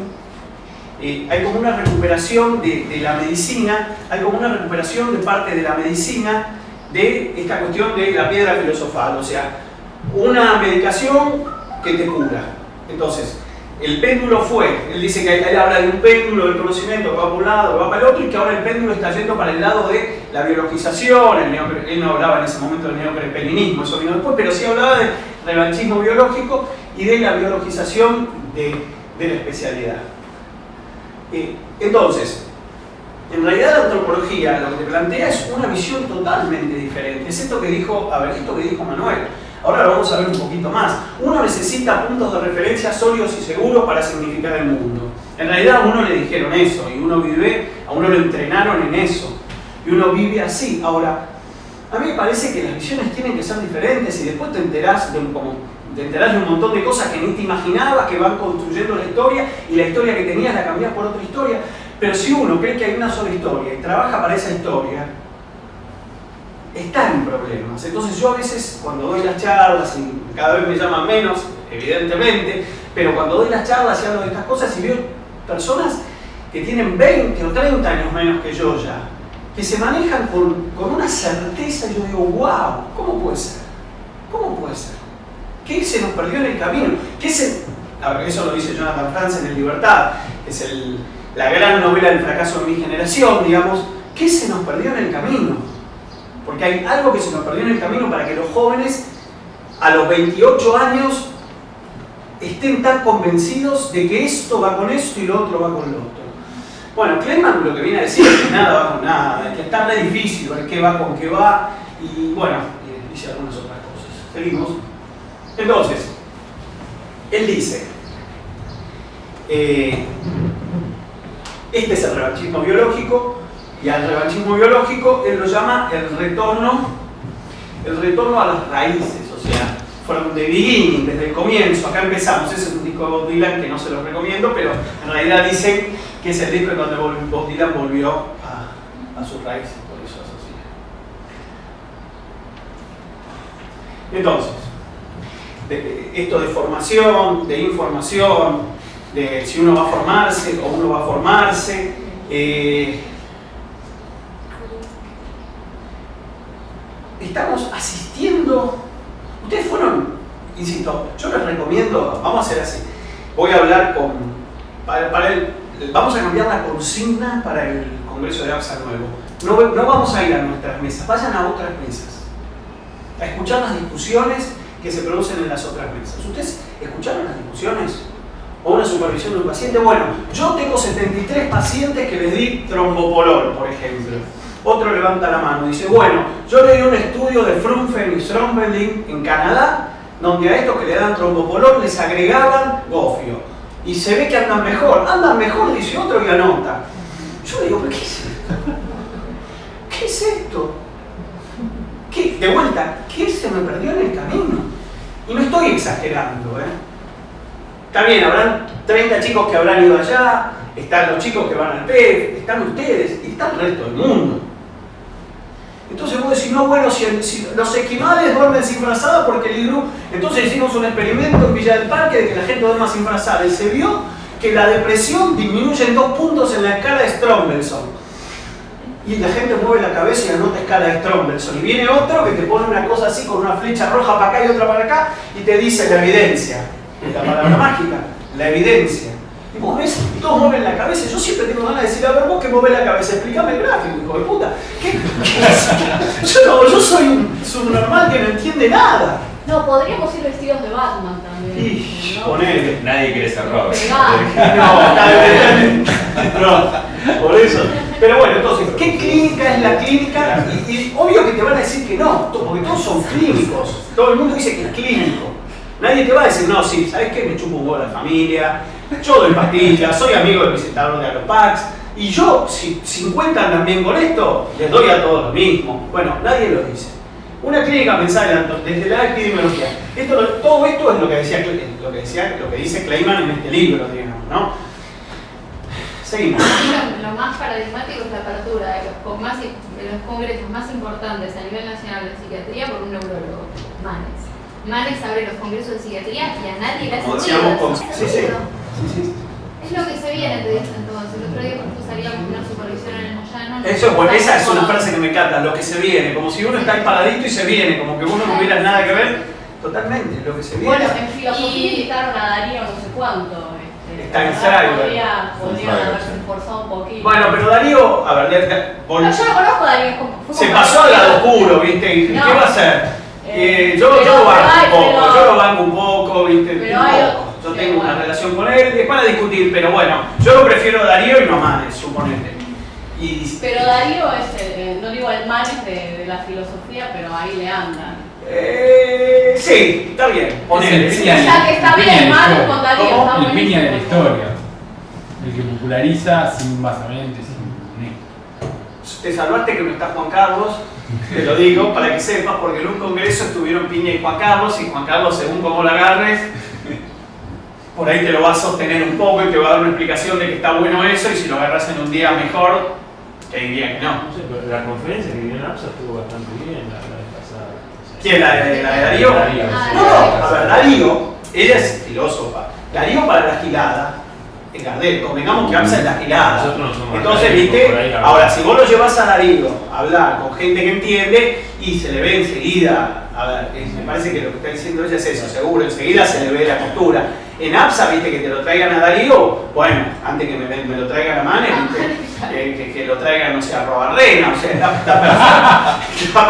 de la medicina, hay como una recuperación de parte de la medicina de esta cuestión de la piedra filosofal, o sea, una medicación que te cura. Entonces, el péndulo él dice que él habla de un péndulo del conocimiento que va por un lado, que va para el otro, y que ahora el péndulo está yendo para el lado de la biologización. Él no hablaba en ese momento del neocrepelinismo, eso vino después, pero sí hablaba de revanchismo biológico y de la biologización de la especialidad. Entonces, en realidad la antropología lo que te plantea es una visión totalmente diferente. Es esto que dijo Manuel. Ahora lo vamos a ver un poquito más. Uno necesita puntos de referencia sólidos y seguros para significar el mundo. En realidad a uno le dijeron eso y a uno lo entrenaron en eso. Y uno vive así. Ahora, a mí me parece que las visiones tienen que ser diferentes y después te enterás de un montón de cosas que ni te imaginabas, que van construyendo la historia y la historia que tenías la cambiás por otra historia. Pero si uno cree que hay una sola historia y trabaja para esa historia, está en problemas. Entonces yo a veces cuando doy las charlas, y cada vez me llaman menos, evidentemente, pero cuando doy las charlas y hablo de estas cosas y veo personas que tienen 20 o 30 años menos que yo ya, que se manejan con una certeza, y yo digo, wow, ¿cómo puede ser? ¿Cómo puede ser? ¿Qué se nos perdió en el camino? Eso lo dice Jonathan Franzen en Libertad, que es la gran novela del fracaso de mi generación, digamos. ¿Qué se nos perdió en el camino? Porque hay algo que se nos perdió en el camino para que los jóvenes a los 28 años estén tan convencidos de que esto va con esto y lo otro va con lo otro. Bueno, Klein lo que viene a decir es que nada va con nada, que está re difícil ver qué va con qué va, y bueno, dice algunas otras cosas. Seguimos. Entonces, él dice, este es el revanchismo biológico, y al revanchismo biológico él lo llama el retorno a las raíces, o sea, from the beginning, desde el comienzo. Acá empezamos. Ese es un disco de Bob Dylan que no se los recomiendo, pero en realidad dicen que es el disco en donde Bob Dylan volvió a sus raíces, por eso asocia. Entonces, esto de formación, de información, de si uno va a formarse o uno va a formarse, estamos asistiendo. Ustedes fueron, insisto, yo les recomiendo, vamos a hacer así, voy a hablar vamos a cambiar la consigna para el Congreso de APSA nuevo. No vamos a ir a nuestras mesas, vayan a otras mesas, a escuchar las discusiones que se producen en las otras mesas. ¿Ustedes escucharon las discusiones? ¿O una supervisión de un paciente? Bueno, yo tengo 73 pacientes que les di trombopolol, por ejemplo. Otro levanta la mano y dice, bueno, yo leí un estudio de Frunfen y Stromberling en Canadá, donde a estos que le dan trombopolol les agregaban gofio. Y se ve que andan mejor, dice otro y anota. Yo digo, ¿pero qué es esto? ¿Qué es esto? De vuelta, ¿qué se me perdió en el camino? Y no estoy exagerando, Está bien, habrán 30 chicos que habrán ido allá, están los chicos que van al PEF, están ustedes y está el resto del mundo. Entonces vos decís, no, bueno, si los esquimales duermen sin frazada porque el IGRU. Entonces hicimos un experimento en Villa del Parque de que la gente duerma sin frazada y se vio que la depresión disminuye en 2 puntos en la escala de Strombergson. Y la gente mueve la cabeza y anota escala de Strombergson. Y viene otro que te pone una cosa así con una flecha roja para acá y otra para acá y te dice la evidencia. Es la palabra mágica, la evidencia. Y vos ves, y todos mueven la cabeza. Yo siempre tengo ganas de decir, a ver, vos que movés la cabeza, explícame el gráfico, hijo de puta. ¿Qué yo soy un subnormal que no entiende nada. No, podríamos ir vestidos de Batman también. ¿No? Ponele. Nadie quiere ser Robert. No, por eso. Pero bueno, entonces, ¿qué clínica es la clínica? Y obvio que te van a decir que no, porque todos son clínicos. Todo el mundo dice que es clínico. Nadie te va a decir, no, sí, ¿sabes qué? Me chupo un huevo a la familia, yo doy pastillas, soy amigo del visitador de Alopax, y yo, si 50 andan bien con esto, les doy a todos lo mismo. Bueno, nadie lo dice. Una clínica pensada desde la epidemiología. Todo esto es lo que dice Kleiman en este libro, digamos, ¿no? Seguimos. Lo más paradigmático es la apertura de los congresos más importantes a nivel nacional de psiquiatría por un neurólogo, Manes. Manes abre los congresos de psiquiatría y a nadie le hace Como decíamos con... sentido. Sí, sí. Es lo que se viene, te dicen entonces. El otro día justo salíamos de una supervisión en el Moyano. Eso es bueno, esa es una frase que me encanta, lo que se viene, como si uno está ahí paradito y se viene, como que uno no hubiera nada que ver, totalmente, lo que se viene. Bueno, en filosofía invitaron a Darío no sé cuánto. Está en Fraiburg. Podrían haberse esforzado un poquito. Bueno, pero Darío, a ver, No, yo lo conozco a Darío. se pasó al lado oscuro, ¿viste? ¿Y No. qué va a hacer? Yo lo banco un poco, ¿viste? Pero Un hay poco. otros. Yo tengo una relación con él, es para discutir, pero bueno, yo lo prefiero a Darío y no a Manes, suponete. Pero Darío es, no digo el Manes de la filosofía, pero ahí le andan. Sí, está bien, ponele. Es el Sí. piña. O sea que está bien, Manes con Darío. ¿Cómo? Está El piña de la buenísimo. historia. El que populariza sin basamento, sin. Te salvaste que no está Juan Carlos, te lo digo para que sepas, porque en un congreso estuvieron Piña y Juan Carlos según cómo lo agarres, por ahí te lo va a sostener un poco y te va a dar una explicación de que está bueno eso, y si lo agarras en un día mejor, te diría que no. No sé, pero la conferencia que dio en APSA estuvo bastante bien la vez pasada. O sea, ¿Quién? ¿La de Darío? Darío, Ah, No, a ver, Darío, ella es filósofa. Darío para la gilada, en Gardel, convengamos que APSA es la gilada. Nosotros no somos Entonces, académicos, por ahí viste, hablamos. ahora si vos lo llevas a Darío a hablar con gente que entiende y se le ve enseguida, a ver, me parece que lo que está diciendo ella es eso, seguro, enseguida se le ve la postura. En APSA, viste, que te lo traigan a Darío, bueno, antes que me lo traigan a Manes, que lo traigan, no sé, a Robarrena, o sea, está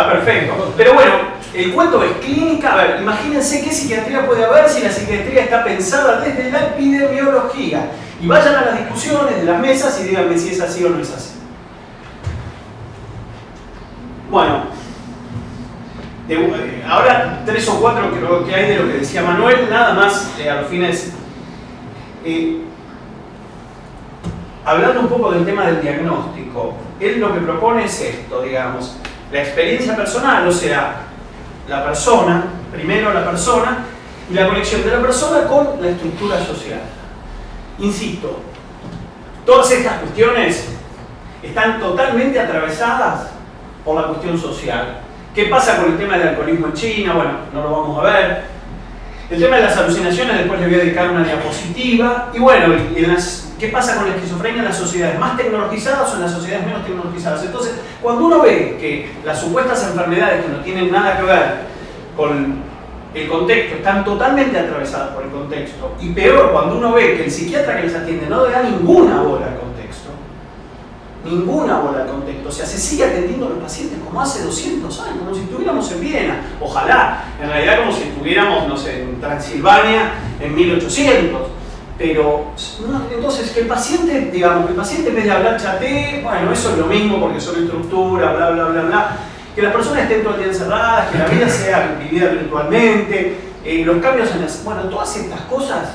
perfecto. Pero bueno, el cuento es clínica. A ver, imagínense qué psiquiatría puede haber si la psiquiatría está pensada desde la epidemiología. Y vayan a las discusiones de las mesas y díganme si es así o no es así. Bueno, ahora 3 o 4 creo que hay de lo que decía Manuel, nada más a los fines. Hablando un poco del tema del diagnóstico, él lo que propone es esto, digamos, la experiencia personal, o sea, la persona, primero la persona, y la conexión de la persona con la estructura social. Insisto, todas estas cuestiones están totalmente atravesadas por la cuestión social. ¿Qué pasa con el tema del alcoholismo en China? Bueno, no lo vamos a ver. El tema de las alucinaciones, después le voy a dedicar una diapositiva. Y bueno, ¿qué pasa con la esquizofrenia en las sociedades más tecnologizadas o en las sociedades menos tecnologizadas? Entonces, cuando uno ve que las supuestas enfermedades que no tienen nada que ver con el contexto están totalmente atravesadas por el contexto, y peor, cuando uno ve que el psiquiatra que les atiende no le da ninguna bola al contexto, o sea, se sigue atendiendo a los pacientes como hace 200 años, como si estuviéramos en Viena, ojalá, en realidad como si estuviéramos, no sé, en Transilvania en 1800, pero no, entonces que el paciente, digamos, que el paciente en vez de hablar chatee, bueno, eso es lo mismo porque son estructura, bla, bla, bla, bla, que las personas estén todo el día encerradas, que la vida sea vivida virtualmente, los cambios en las, bueno, todas estas cosas.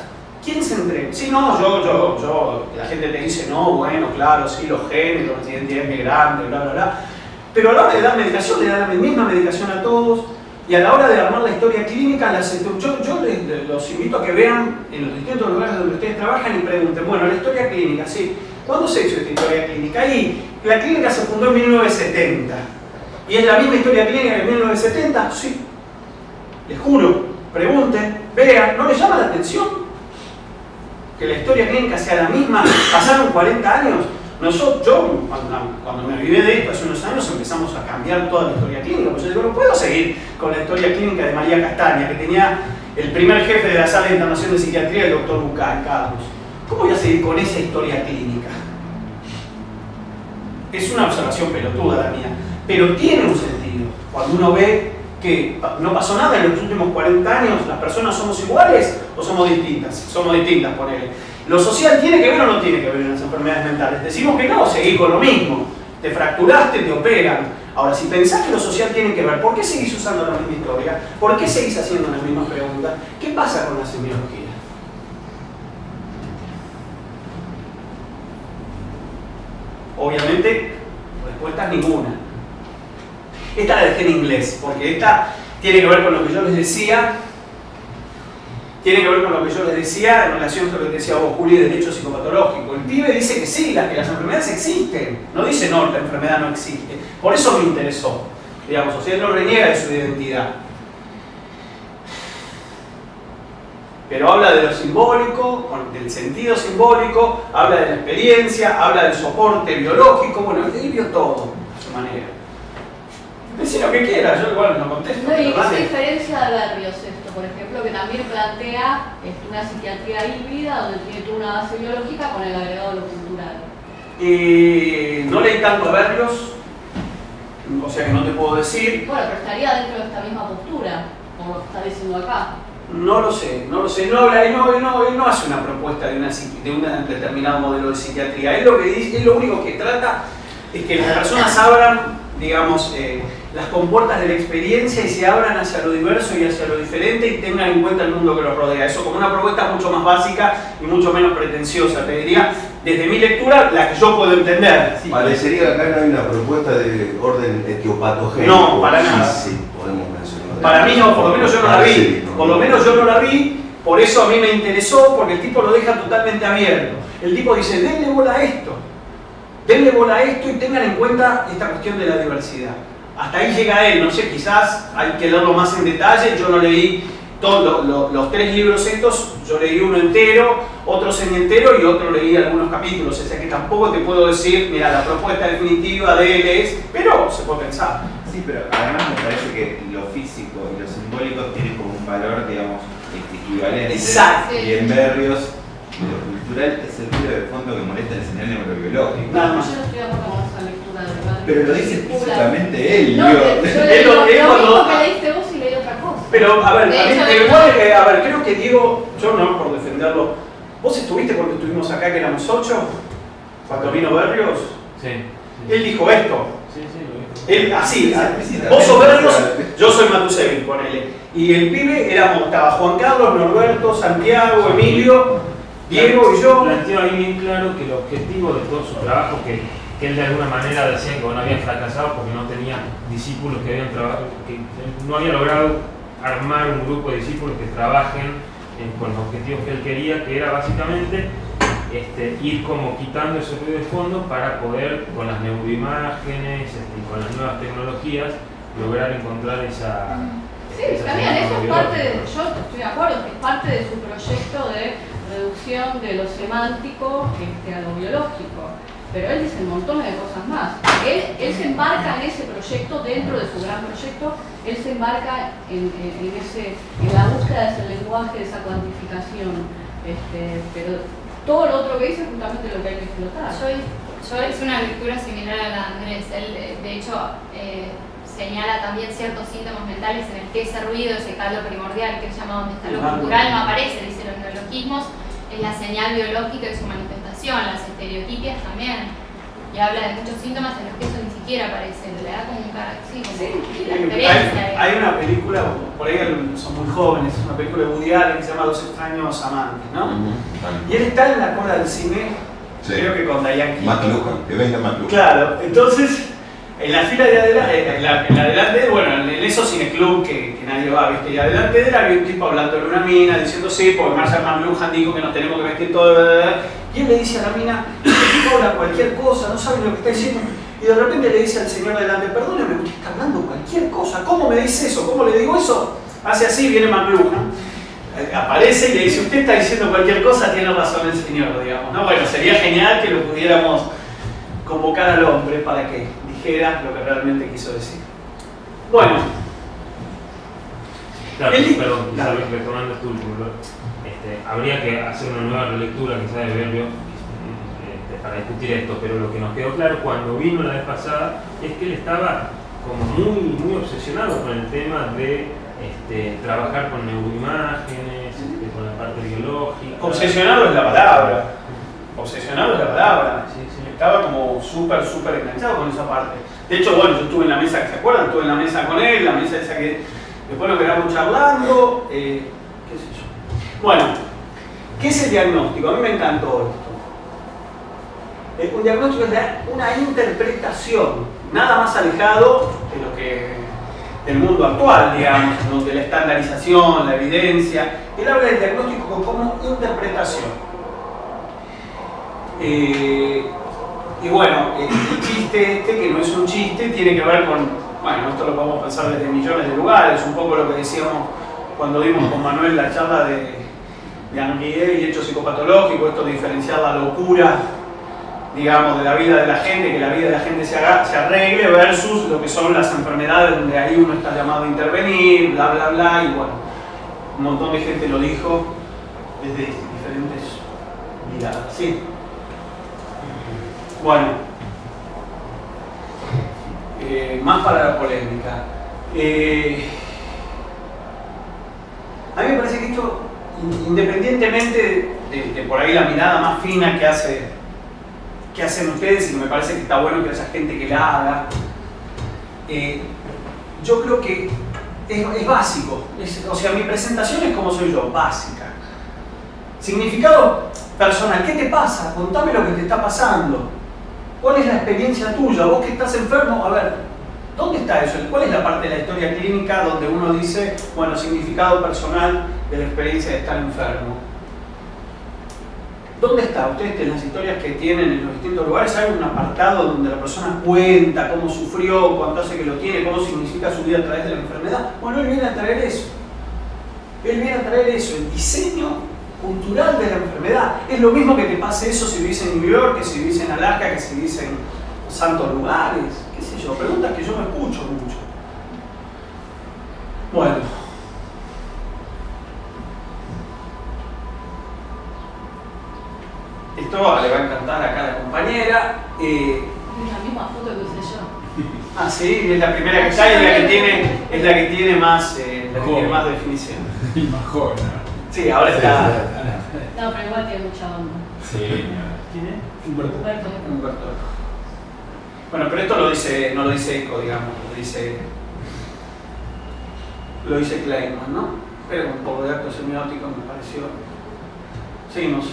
¿Quién se entrega? Sí, no, yo, la gente te dice, no, bueno, claro, sí, los genes, los identidades migrantes, bla, bla, bla. Pero a la hora de dar medicación, le dan la misma medicación a todos, y a la hora de armar la historia clínica, yo los invito a que vean en los distintos lugares donde ustedes trabajan y pregunten, bueno, la historia clínica, sí, ¿cuándo se hizo esta historia clínica? Y la clínica se fundó en 1970. ¿Y es la misma historia clínica que en 1970? Sí. Les juro, pregunten, vean, ¿no les llama la atención que la historia clínica sea la misma? Pasaron 40 años. Yo, cuando me avivé de esto hace unos años, empezamos a cambiar toda la historia clínica. Pues yo digo, no puedo seguir con la historia clínica de María Castaña, que tenía el primer jefe de la Sala de Internación de Psiquiatría, el doctor Bucay, Carlos. ¿Cómo voy a seguir con esa historia clínica? Es una observación pelotuda la mía, pero tiene un sentido. Cuando uno ve que no pasó nada en los últimos 40 años, ¿las personas somos iguales o somos distintas? Somos distintas, ponele. ¿Lo social tiene que ver o no tiene que ver en las enfermedades mentales? Decimos que no, seguís con lo mismo. Te fracturaste, te operan. Ahora, si pensás que lo social tiene que ver, ¿por qué seguís usando la misma historia? ¿Por qué seguís haciendo las mismas preguntas? ¿Qué pasa con la semiología? Obviamente, respuesta ninguna. Esta la dejé en inglés, porque esta tiene que ver con lo que yo les decía. Tiene que ver con lo que yo les decía en relación con lo que decía vos, Juli, de derecho psicopatológico. El pibe dice que sí, que las enfermedades existen. No dice no, la enfermedad no existe. Por eso me interesó. Digamos, o sea, él no reniega de su identidad. pero habla de lo simbólico, del sentido simbólico, habla de la experiencia, habla del soporte biológico, bueno, él vio todo a su manera. Decí lo que quiera, yo igual no contesto. No, y pero qué se dale. diferencia de Berrios esto, por ejemplo, que también plantea una psiquiatría híbrida donde tiene toda una base biológica con el agregado de lo cultural. No leí tanto a Berrios, o sea que no te puedo decir. Bueno, pero estaría dentro de esta misma postura, como lo que está diciendo acá. No lo sé, no habla, él no hace una propuesta de un determinado modelo de psiquiatría. Él lo que dice, él lo único que trata es que las personas abran, digamos, las compuertas de la experiencia y se abran hacia lo diverso y hacia lo diferente y tengan en cuenta el mundo que los rodea. Eso como una propuesta mucho más básica y mucho menos pretenciosa, te diría, desde mi lectura, la que yo puedo entender. Sí. Parecería que acá no hay una propuesta de orden etiopatogénico. No, para nada. Sí, podemos mencionar. Para mí no, por lo menos yo no la vi. Por lo menos yo no la vi, por eso a mí me interesó, porque el tipo lo deja totalmente abierto. El tipo dice, denle bola a esto y tengan en cuenta esta cuestión de la diversidad. Hasta ahí llega él, no sé, quizás hay que leerlo más en detalle. Yo no leí todos los 3 libros estos, yo leí uno entero, otro semientero y otro leí algunos capítulos, o sea que tampoco te puedo decir, mira, la propuesta definitiva de él es, pero se puede pensar. Sí, pero además me parece que lo físico y lo simbólico tienen como un valor, digamos, equivalente. Exacto. Y en Berrios, lo cultural es el ruido de fondo que molesta el señal neurobiológico. Nada Yo más. no estoy de acuerdo con esa lectura de verdad. Pero lo dice explícitamente él, No, digo. yo leí Él lo- lo él mismo cuando- que leíste vos y leí otra cosa. Pero, a ver, De a mí, hecho, igual que, a ver, creo que Diego, yo no por defenderlo, ¿vos estuviste cuando estuvimos acá que éramos 8? Cuando vino Berrios, Sí. él dijo esto. Sí, sí, lo vi. Él, así, Sí, vos sos Berrios, yo soy Matusevich, ponele. Y el pibe estaba Juan Carlos, Norberto, Santiago, Emilio, Diego y yo. Planteó ahí bien claro que el objetivo de todo su trabajo, que él de alguna manera decía que no había fracasado porque no tenía discípulos que habían trabajado, que no había logrado armar un grupo de discípulos que trabajen con los objetivos que él quería, que era básicamente ir como quitando ese ruido de fondo para poder, con las neuroimágenes y con las nuevas tecnologías, lograr encontrar esa... Sí, también eso es parte de, yo estoy de acuerdo, que es parte de su proyecto de reducción de lo semántico a lo biológico. Pero él dice un montón de cosas más. Él se embarca en ese proyecto, dentro de su gran proyecto, él se embarca en la búsqueda de ese lenguaje, de esa cuantificación. Pero todo lo otro que dice es justamente lo que hay que explotar. Yo hice una lectura similar a la de Andrés. Él, de hecho, señala también ciertos síntomas mentales en el que ese ruido, ese calor primordial que él llama donde está lo cultural no aparece, dice los neologismos, es la señal biológica de su manifestación, las estereotipias también. Y habla de muchos síntomas en los que eso ni siquiera aparece, le da como un carácter, sí, como la experiencia. Hay una película, por ahí son muy jóvenes, es una película de Woody Allen que se llama Dos extraños amantes, ¿no? Y él está en la cola del cine, Sí. creo que con Diane Keaton. McLuhan, que venga McLuhan. Claro, entonces, en la fila de adelante, en la adelante, bueno, en esos cineclub que nadie va, ¿viste? Y adelante de él había un tipo hablando de una mina, diciendo sí, porque Marshall McLuhan dijo que nos tenemos que vestir todo, bla, bla, bla. Y él le dice a la mina, este tipo habla cualquier cosa, no sabe lo que está diciendo. Y de repente le dice al señor de adelante, perdóneme, usted está hablando cualquier cosa, ¿cómo me dice eso? ¿Cómo le digo eso? Hace así, viene McLuhan, aparece y le dice, usted está diciendo cualquier cosa, tiene razón el señor, digamos, ¿no? Bueno, sería genial que lo pudiéramos convocar al hombre para que dijera lo que realmente quiso decir. Bueno. Claro, El- perdón, claro. retomando esto último, habría que hacer una nueva relectura quizás de Berrios para discutir esto, pero lo que nos quedó claro cuando vino la vez pasada es que él estaba como muy obsesionado con el tema de trabajar con neuroimágenes, con la parte biológica. Obsesionado es la palabra. Obsesionado es la palabra. Sí, sí. Estaba como súper enganchado con esa parte. De hecho, bueno, yo estuve en la mesa, ¿se acuerdan? Estuve en la mesa con él, la mesa esa que después nos quedamos charlando, qué sé yo. Bueno, ¿qué es el diagnóstico? A mí me encantó esto. Un diagnóstico es una interpretación, nada más alejado de lo que del mundo actual, digamos, donde la estandarización, la evidencia. Él habla del diagnóstico como interpretación. Y bueno, el chiste que no es un chiste, tiene que ver con, bueno, esto lo podemos pensar desde millones de lugares, un poco lo que decíamos cuando dimos con Manuel la charla de Anguille y hecho psicopatológico, esto de diferenciar la locura, digamos, de la vida de la gente, que la vida de la gente se arregle, versus lo que son las enfermedades donde ahí uno está llamado a intervenir, bla, bla, bla, y bueno, un montón de gente lo dijo desde diferentes miradas. Sí. Bueno, más para la polémica. A mí me parece que esto, independientemente de por ahí la mirada más fina que hacen ustedes, y me parece que está bueno que haya gente que la haga, yo creo que es básico. O sea, mi presentación es como soy yo, básica. Significado personal, ¿qué te pasa? Contame lo que te está pasando. ¿Cuál es la experiencia tuya? Vos que estás enfermo, a ver, ¿dónde está eso? ¿Cuál es la parte de la historia clínica donde uno dice, bueno, significado personal de la experiencia de estar enfermo? ¿Dónde está? Ustedes en las historias que tienen en los distintos lugares hay un apartado donde la persona cuenta cómo sufrió, cuánto hace que lo tiene, cómo significa su vida a través de la enfermedad. Bueno, él viene a traer eso. Él viene a traer eso, el diseño cultural de la enfermedad. Es lo mismo que te pase eso si vivís en New York, que si vivís en Alaska, que si vivís en santos lugares, qué sé yo, preguntas que yo no escucho mucho. Bueno. Esto le va a encantar acá a la compañera. Es la misma foto que usé yo. Ah, sí, es la primera que está y es la que tiene más, más definición. Y más joven, ¿no? Sí, ahora está. No, pero igual tiene mucha onda. Sí, ¿quién es? Humberto. Humberto. Bueno, pero esto no lo dice Eco, digamos, lo dice Kleinman, ¿no? Pero un poco de acto semiótico me pareció. Seguimos.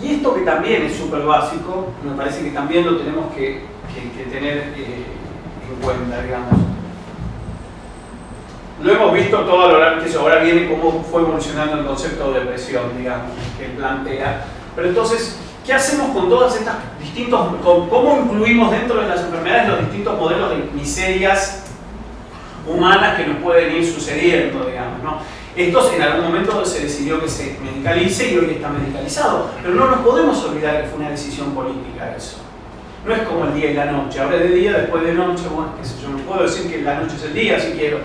Y esto que también es súper básico, me parece que también lo tenemos que tener en cuenta, digamos. Lo hemos visto todo a lo largo que ahora viene cómo fue evolucionando el concepto de depresión, digamos, que él plantea. Pero entonces, ¿qué hacemos con todas estas cómo incluimos dentro de las enfermedades los distintos modelos de miserias humanas que nos pueden ir sucediendo, digamos, ¿no? Esto en algún momento se decidió que se medicalice y hoy está medicalizado, pero no nos podemos olvidar que fue una decisión política eso. No es como el día y la noche, ahora de día, después de noche, bueno, qué sé yo, no puedo decir que la noche es el día si quiero,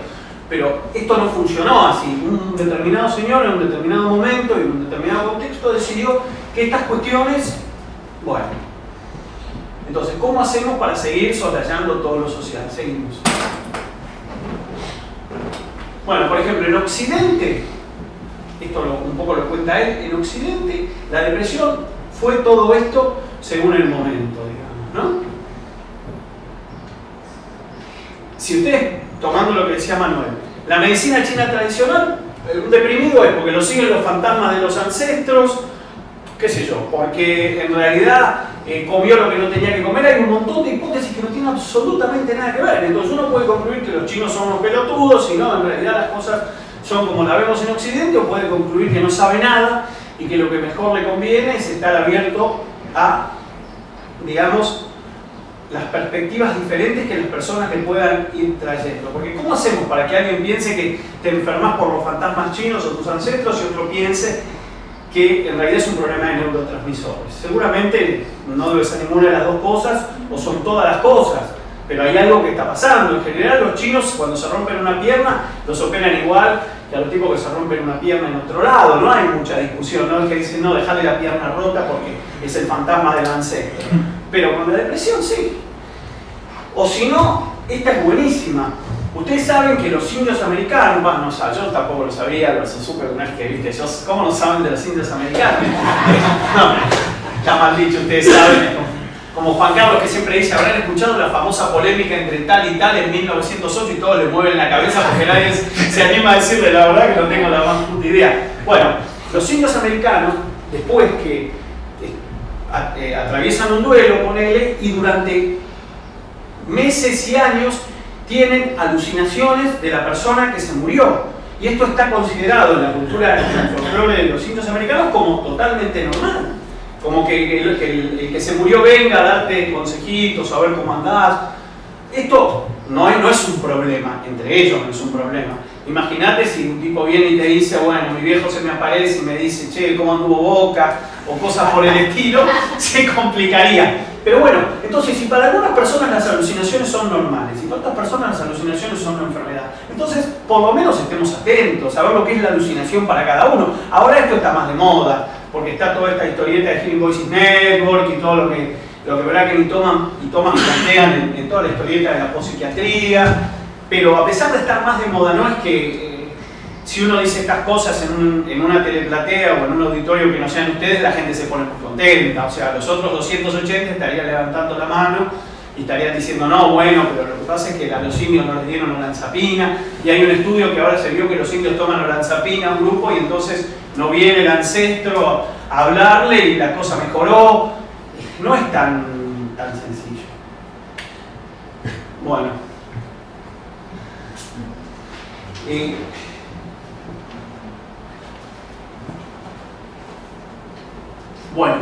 pero esto no funcionó así. Un determinado señor en un determinado momento y en un determinado contexto decidió que estas cuestiones, bueno, entonces, ¿cómo hacemos para seguir soslayando todo lo social? Seguimos. Bueno, por ejemplo, en Occidente, esto un poco lo cuenta él, en Occidente la depresión fue todo esto según el momento, digamos, ¿no? Si ustedes, tomando lo que decía Manuel, la medicina china tradicional, un deprimido es porque lo siguen los fantasmas de los ancestros, qué sé yo, porque en realidad comió lo que no tenía que comer. Hay un montón de hipótesis que no tienen absolutamente nada que ver. Entonces uno puede concluir que los chinos son unos pelotudos y no, en realidad las cosas son como las vemos en Occidente, o puede concluir que no sabe nada y que lo que mejor le conviene es estar abierto a, digamos, las perspectivas diferentes que las personas le puedan ir trayendo. Porque ¿cómo hacemos para que alguien piense que te enfermas por los fantasmas chinos o tus ancestros y otro piense que en realidad es un problema de neurotransmisores? Seguramente no debe ser ninguna de las dos cosas o son todas las cosas, pero hay algo que está pasando. En general los chinos cuando se rompen una pierna los operan igual que a los tipos que se rompen una pierna en otro lado. No hay mucha discusión, no es que dicen no, dejale la pierna rota porque es el fantasma del ancestro. Pero con la depresión sí. O si no, esta es buenísima. Ustedes saben que los indios americanos, bueno, no sé, yo tampoco lo sabía, lo supe una vez que viste, ¿cómo no saben de los indios americanos? No, está mal dicho, ustedes saben, como Juan Carlos que siempre dice, habrán escuchado la famosa polémica entre tal y tal en 1908 y todos le mueven la cabeza porque nadie se anima a decirle la verdad que no tengo la más puta idea. Bueno, los indios americanos, después que atraviesan un duelo, ponele, y durante meses y años tienen alucinaciones de la persona que se murió. Y esto está considerado en la cultura del folclore de los indios americanos como totalmente normal. Como que el que se murió venga a darte consejitos, a ver cómo andás. Esto no es un problema, entre ellos no es un problema. Imagínate si un tipo viene y te dice, bueno, mi viejo se me aparece y me dice, che, ¿cómo anduvo Boca? O cosas por el estilo, se complicaría. Pero bueno, entonces si para algunas personas las alucinaciones son normales y para otras personas las alucinaciones son una enfermedad, entonces por lo menos estemos atentos a ver lo que es la alucinación para cada uno. Ahora esto está más de moda, porque está toda esta historieta de Healing Voices Network y todo lo que Bracken y Thomas plantean en toda la historieta de la pospsiquiatría. Pero a pesar de estar más de moda, no es que si uno dice estas cosas en una teleplatea o en un auditorio que no sean ustedes, la gente se pone muy contenta. O sea, los otros 280 estarían levantando la mano y estarían diciendo, no, bueno, pero lo que pasa es que a los indios no les dieron olanzapina, y hay un estudio que ahora se vio que los indios toman olanzapina, un grupo, y entonces no viene el ancestro a hablarle y la cosa mejoró. No es tan sencillo. Bueno. Bueno,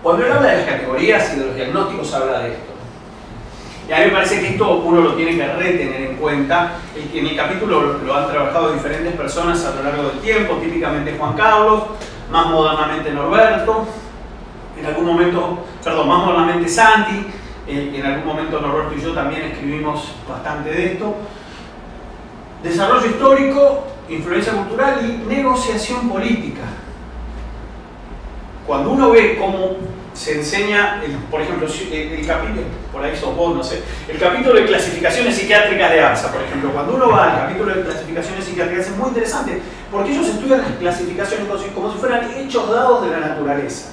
cuando él habla de las categorías y de los diagnósticos, habla de esto. Y a mí me parece que esto uno lo tiene que retener en cuenta. En el capítulo lo han trabajado diferentes personas a lo largo del tiempo, típicamente Juan Carlos, más modernamente Norberto, más modernamente Santi, en algún momento Norberto y yo también escribimos bastante de esto. Desarrollo histórico, influencia cultural y negociación política. Cuando uno ve cómo se enseña, por ejemplo, el capítulo, por ahí sos vos, no sé, el capítulo de clasificaciones psiquiátricas de APSA, por ejemplo, cuando uno va al capítulo de clasificaciones psiquiátricas es muy interesante, porque ellos estudian las clasificaciones como si fueran hechos dados de la naturaleza.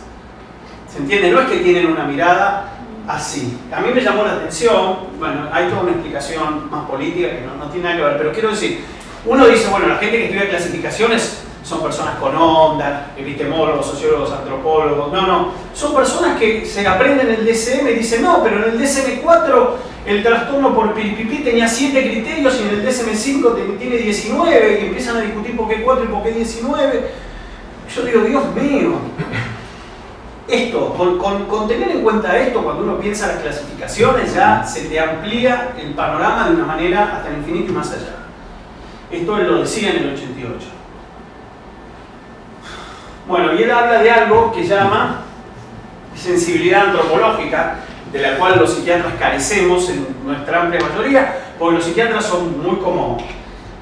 ¿Se entiende? No es que tienen una mirada así. A mí me llamó la atención, bueno, hay toda una explicación más política que no tiene nada que ver, pero quiero decir, uno dice, bueno, la gente que estudia clasificaciones son personas con onda, epistemólogos, sociólogos, antropólogos. No, son personas que se aprenden el DSM y dicen, no, pero en el DSM-4 el trastorno por piripipí tenía 7 criterios y en el DSM-5 tiene 19 y empiezan a discutir por qué 4 y por qué 19. Yo digo, Dios mío. Esto, con tener en cuenta esto, cuando uno piensa las clasificaciones, ya se te amplía el panorama de una manera hasta el infinito y más allá. Esto él lo decía en el 88. Bueno, y él habla de algo que llama sensibilidad antropológica, de la cual los psiquiatras carecemos en nuestra amplia mayoría, porque los psiquiatras son muy como,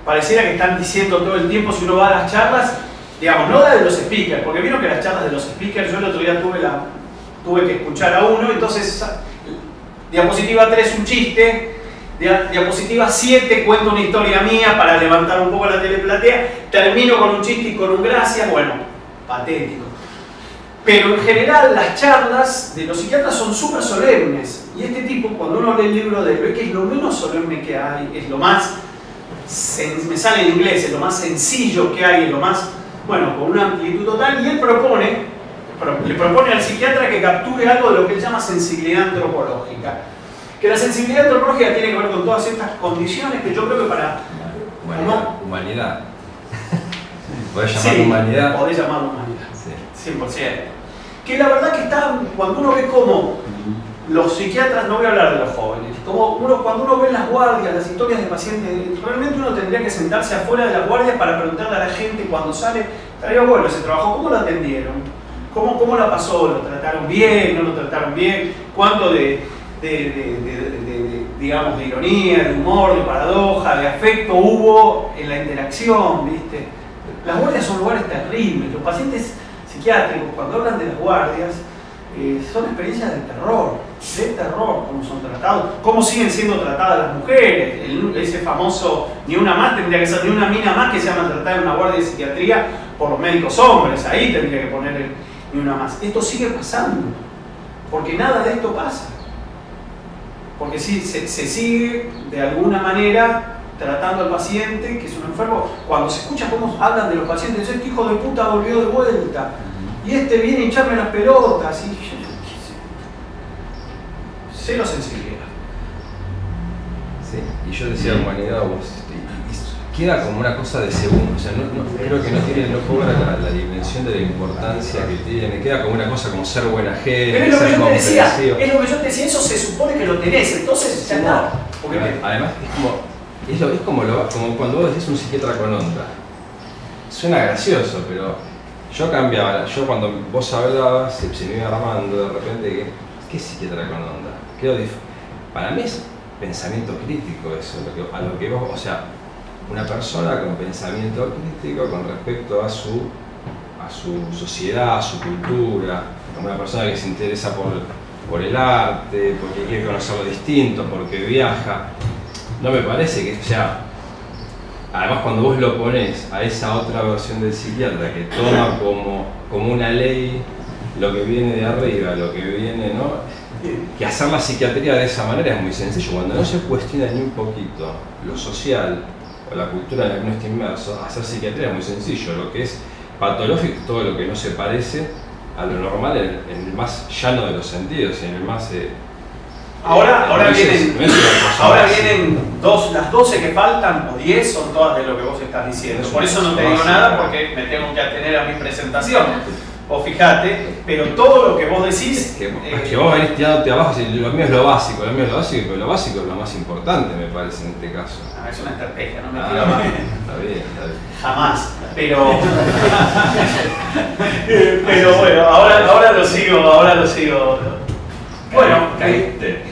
pareciera que están diciendo todo el tiempo, si uno va a las charlas, digamos, no la de los speakers, porque vieron que las charlas de los speakers, yo el otro día tuve que escuchar a uno, entonces, diapositiva 3 un chiste, diapositiva 7 cuento una historia mía para levantar un poco la teleplatea, termino con un chiste y con un gracias, bueno, patético. Pero en general las charlas de los psiquiatras son súper solemnes, y este tipo, cuando uno lee el libro de él, ve que es lo menos solemne que hay, es lo más, me sale en inglés, es lo más sencillo que hay, es lo más, bueno, con una amplitud total, y él le propone al psiquiatra que capture algo de lo que él llama sensibilidad antropológica. Que la sensibilidad antropológica tiene que ver con todas estas condiciones que yo creo que para... Humanidad. ¿Podés llamarlo humanidad? Podés llamarlo humanidad, sí. 100%. Que la verdad que está, cuando uno ve cómo los psiquiatras, no voy a hablar de los jóvenes, cuando uno ve las guardias, las historias de pacientes, realmente uno tendría que sentarse afuera de las guardias para preguntarle a la gente cuando sale, estaría bueno ese trabajo, ¿cómo lo atendieron? ¿Cómo la pasó? ¿Lo trataron bien? ¿No lo trataron bien? ¿Cuánto digamos, de ironía, de humor, de paradoja, de afecto hubo en la interacción, ¿viste? Las guardias son lugares terribles. Los pacientes psiquiátricos, cuando hablan de las guardias, son experiencias de terror, cómo son tratados, cómo siguen siendo tratadas las mujeres. Ese famoso, ni una más tendría que ser, ni una mina más que sea maltratada en una guardia de psiquiatría por los médicos hombres. Ahí tendría que poner ni una más. Esto sigue pasando, porque nada de esto pasa. Porque sí, se sigue de alguna manera tratando al paciente, que es un enfermo. Cuando se escucha cómo hablan de los pacientes, este hijo de puta volvió de vuelta, y este viene a hincharme las pelotas, y yo cero sensibilidad. Sí, y yo decía humanidad, queda como una cosa de segundo, o sea, creo que no cobra la dimensión de la importancia que tiene, queda como una cosa como ser buena gente, pero es lo que ser comprensivo. Es lo que yo te decía, eso se supone que lo tenés, entonces ya está. Además es como, Es como cuando vos decís un psiquiatra con onda. Suena gracioso, pero yo cambiaba. Yo cuando vos hablabas, se me iba armando de repente ¿qué psiquiatra con onda? Para mí es pensamiento crítico eso, a lo que vos, o sea, una persona con pensamiento crítico con respecto a su sociedad, a su cultura, una persona que se interesa por el arte, porque quiere conocer lo distinto, porque viaja. No me parece que, o sea, además cuando vos lo ponés a esa otra versión del psiquiatra que toma como una ley lo que viene de arriba, lo que viene, ¿no? Que hacer la psiquiatría de esa manera es muy sencillo. Cuando no se cuestiona ni un poquito lo social o la cultura en la que uno está inmerso, hacer psiquiatría es muy sencillo. Lo que es patológico es todo lo que no se parece a lo normal en el más llano de los sentidos y en el más... Ahora vienen las 12 que faltan, o 10, son todas de lo que vos estás diciendo. Por eso no te digo nada, porque me tengo que atener a mi presentación. O fíjate, pero todo lo que vos decís... Es que vos venís tirándote abajo, lo mío es lo básico, pero lo básico es lo más importante, me parece, en este caso. Es una estrategia, no me tiro abajo. Está bien. Jamás, pero bueno, ahora lo sigo. Bueno, caíste.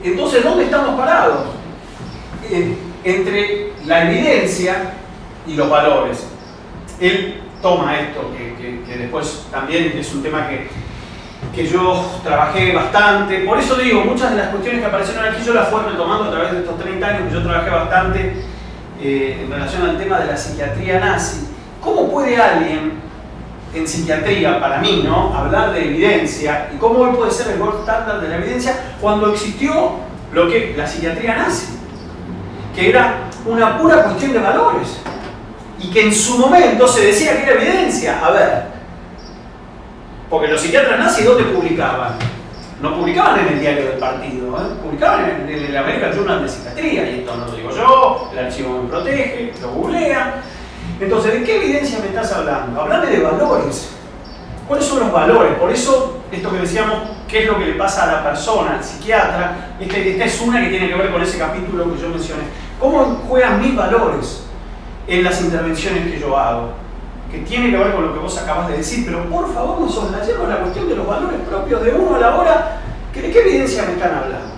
Entonces, ¿dónde estamos parados? Entre la evidencia y los valores. Él toma esto, que después también es un tema que yo trabajé bastante. Por eso digo, muchas de las cuestiones que aparecieron aquí yo las fui retomando a través de estos 30 años que yo trabajé bastante en relación al tema de la psiquiatría nazi. ¿Cómo puede alguien en psiquiatría, para mí, ¿no?, hablar de evidencia, y cómo hoy puede ser el gold standard de la evidencia cuando existió la psiquiatría nazi, que era una pura cuestión de valores y que en su momento se decía que era evidencia? A ver, porque los psiquiatras nazis, ¿dónde publicaban? No publicaban en el diario del partido, publicaban en el American Journal de Psiquiatría, y esto no lo digo yo, el archivo me protege, lo googlean. Entonces, ¿de qué evidencia me estás hablando? Hablame de valores. ¿Cuáles son los valores? Por eso, esto que decíamos, ¿qué es lo que le pasa a la persona, al psiquiatra? Esta es una que tiene que ver con ese capítulo que yo mencioné. ¿Cómo juegan mis valores en las intervenciones que yo hago? Que tiene que ver con lo que vos acabas de decir, pero por favor no soslayemos la cuestión de los valores propios de uno a la hora. ¿De qué evidencia me están hablando?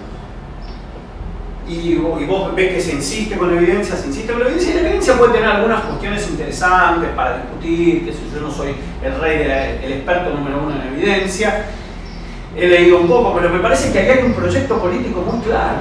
Y vos ves que se insiste con la evidencia, y la evidencia puede tener algunas cuestiones interesantes para discutir, que yo no soy el experto número uno en evidencia, he leído un poco, pero me parece que ahí hay un proyecto político muy claro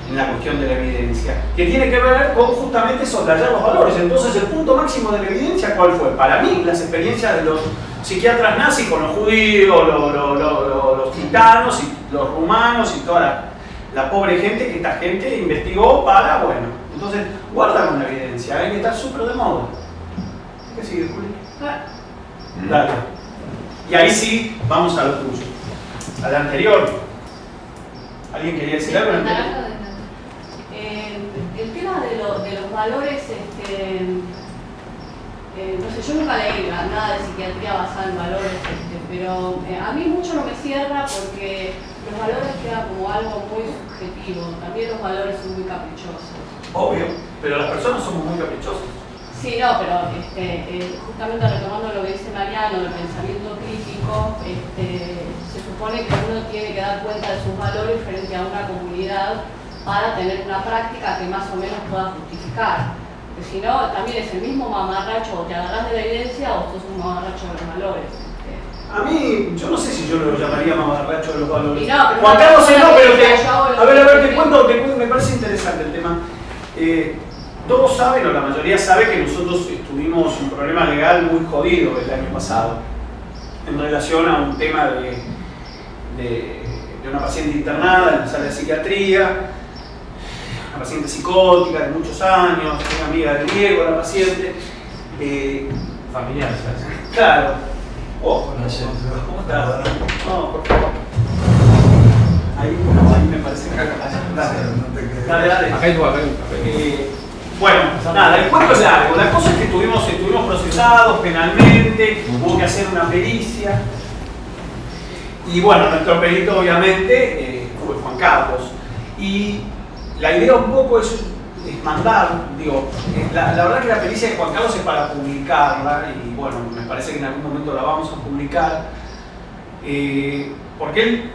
en la cuestión de la evidencia, que tiene que ver con justamente soslayar los valores. Entonces, el punto máximo de la evidencia, ¿cuál fue? Para mí, las experiencias de los psiquiatras nazis con los judíos, los gitanos, y los rumanos y toda la pobre gente que esta gente investigó para, bueno, entonces guarda con la evidencia, hay que estar súper de moda. ¿Qué sigue, Juli? Dale. Y ahí sí, vamos a lo tuyo. A la anterior. ¿Alguien quería decir algo? El tema de los valores, no sé, yo nunca leí nada de psiquiatría basada en valores, pero a mí mucho no me cierra porque los valores quedan como algo muy subjetivo. También los valores son muy caprichosos. Obvio, pero las personas somos muy caprichosas. Sí, no, pero justamente retomando lo que dice Mariano, el pensamiento crítico, se supone que uno tiene que dar cuenta de sus valores frente a una comunidad para tener una práctica que más o menos pueda justificar. Porque si no, también es el mismo mamarracho, o te agarrás de la evidencia o sos un mamarracho de los valores. A mí, yo no sé si yo lo llamaría mamarracho de los valores. No, Juan Carlos, no, pero te cuento, me parece interesante el tema. Todos saben, o la mayoría sabe, que nosotros tuvimos un problema legal muy jodido el año pasado en relación a un tema de una paciente internada en la sala de psiquiatría, una paciente psicótica de muchos años, una amiga de Diego, la paciente. Familiar, ¿sabes? Claro. Ojo, no sé. ¿Cómo estás? No, por favor. Ahí me parece que dale. Acá hay bueno, nada, el cuento es largo. La cosa es que estuvimos procesados penalmente, hubo que hacer una pericia. Y bueno, nuestro perito obviamente fue Juan Carlos. Y la idea un poco es mandar, digo, la verdad que la pericia de Juan Carlos es para publicarla, y bueno, me parece que en algún momento la vamos a publicar, porque él,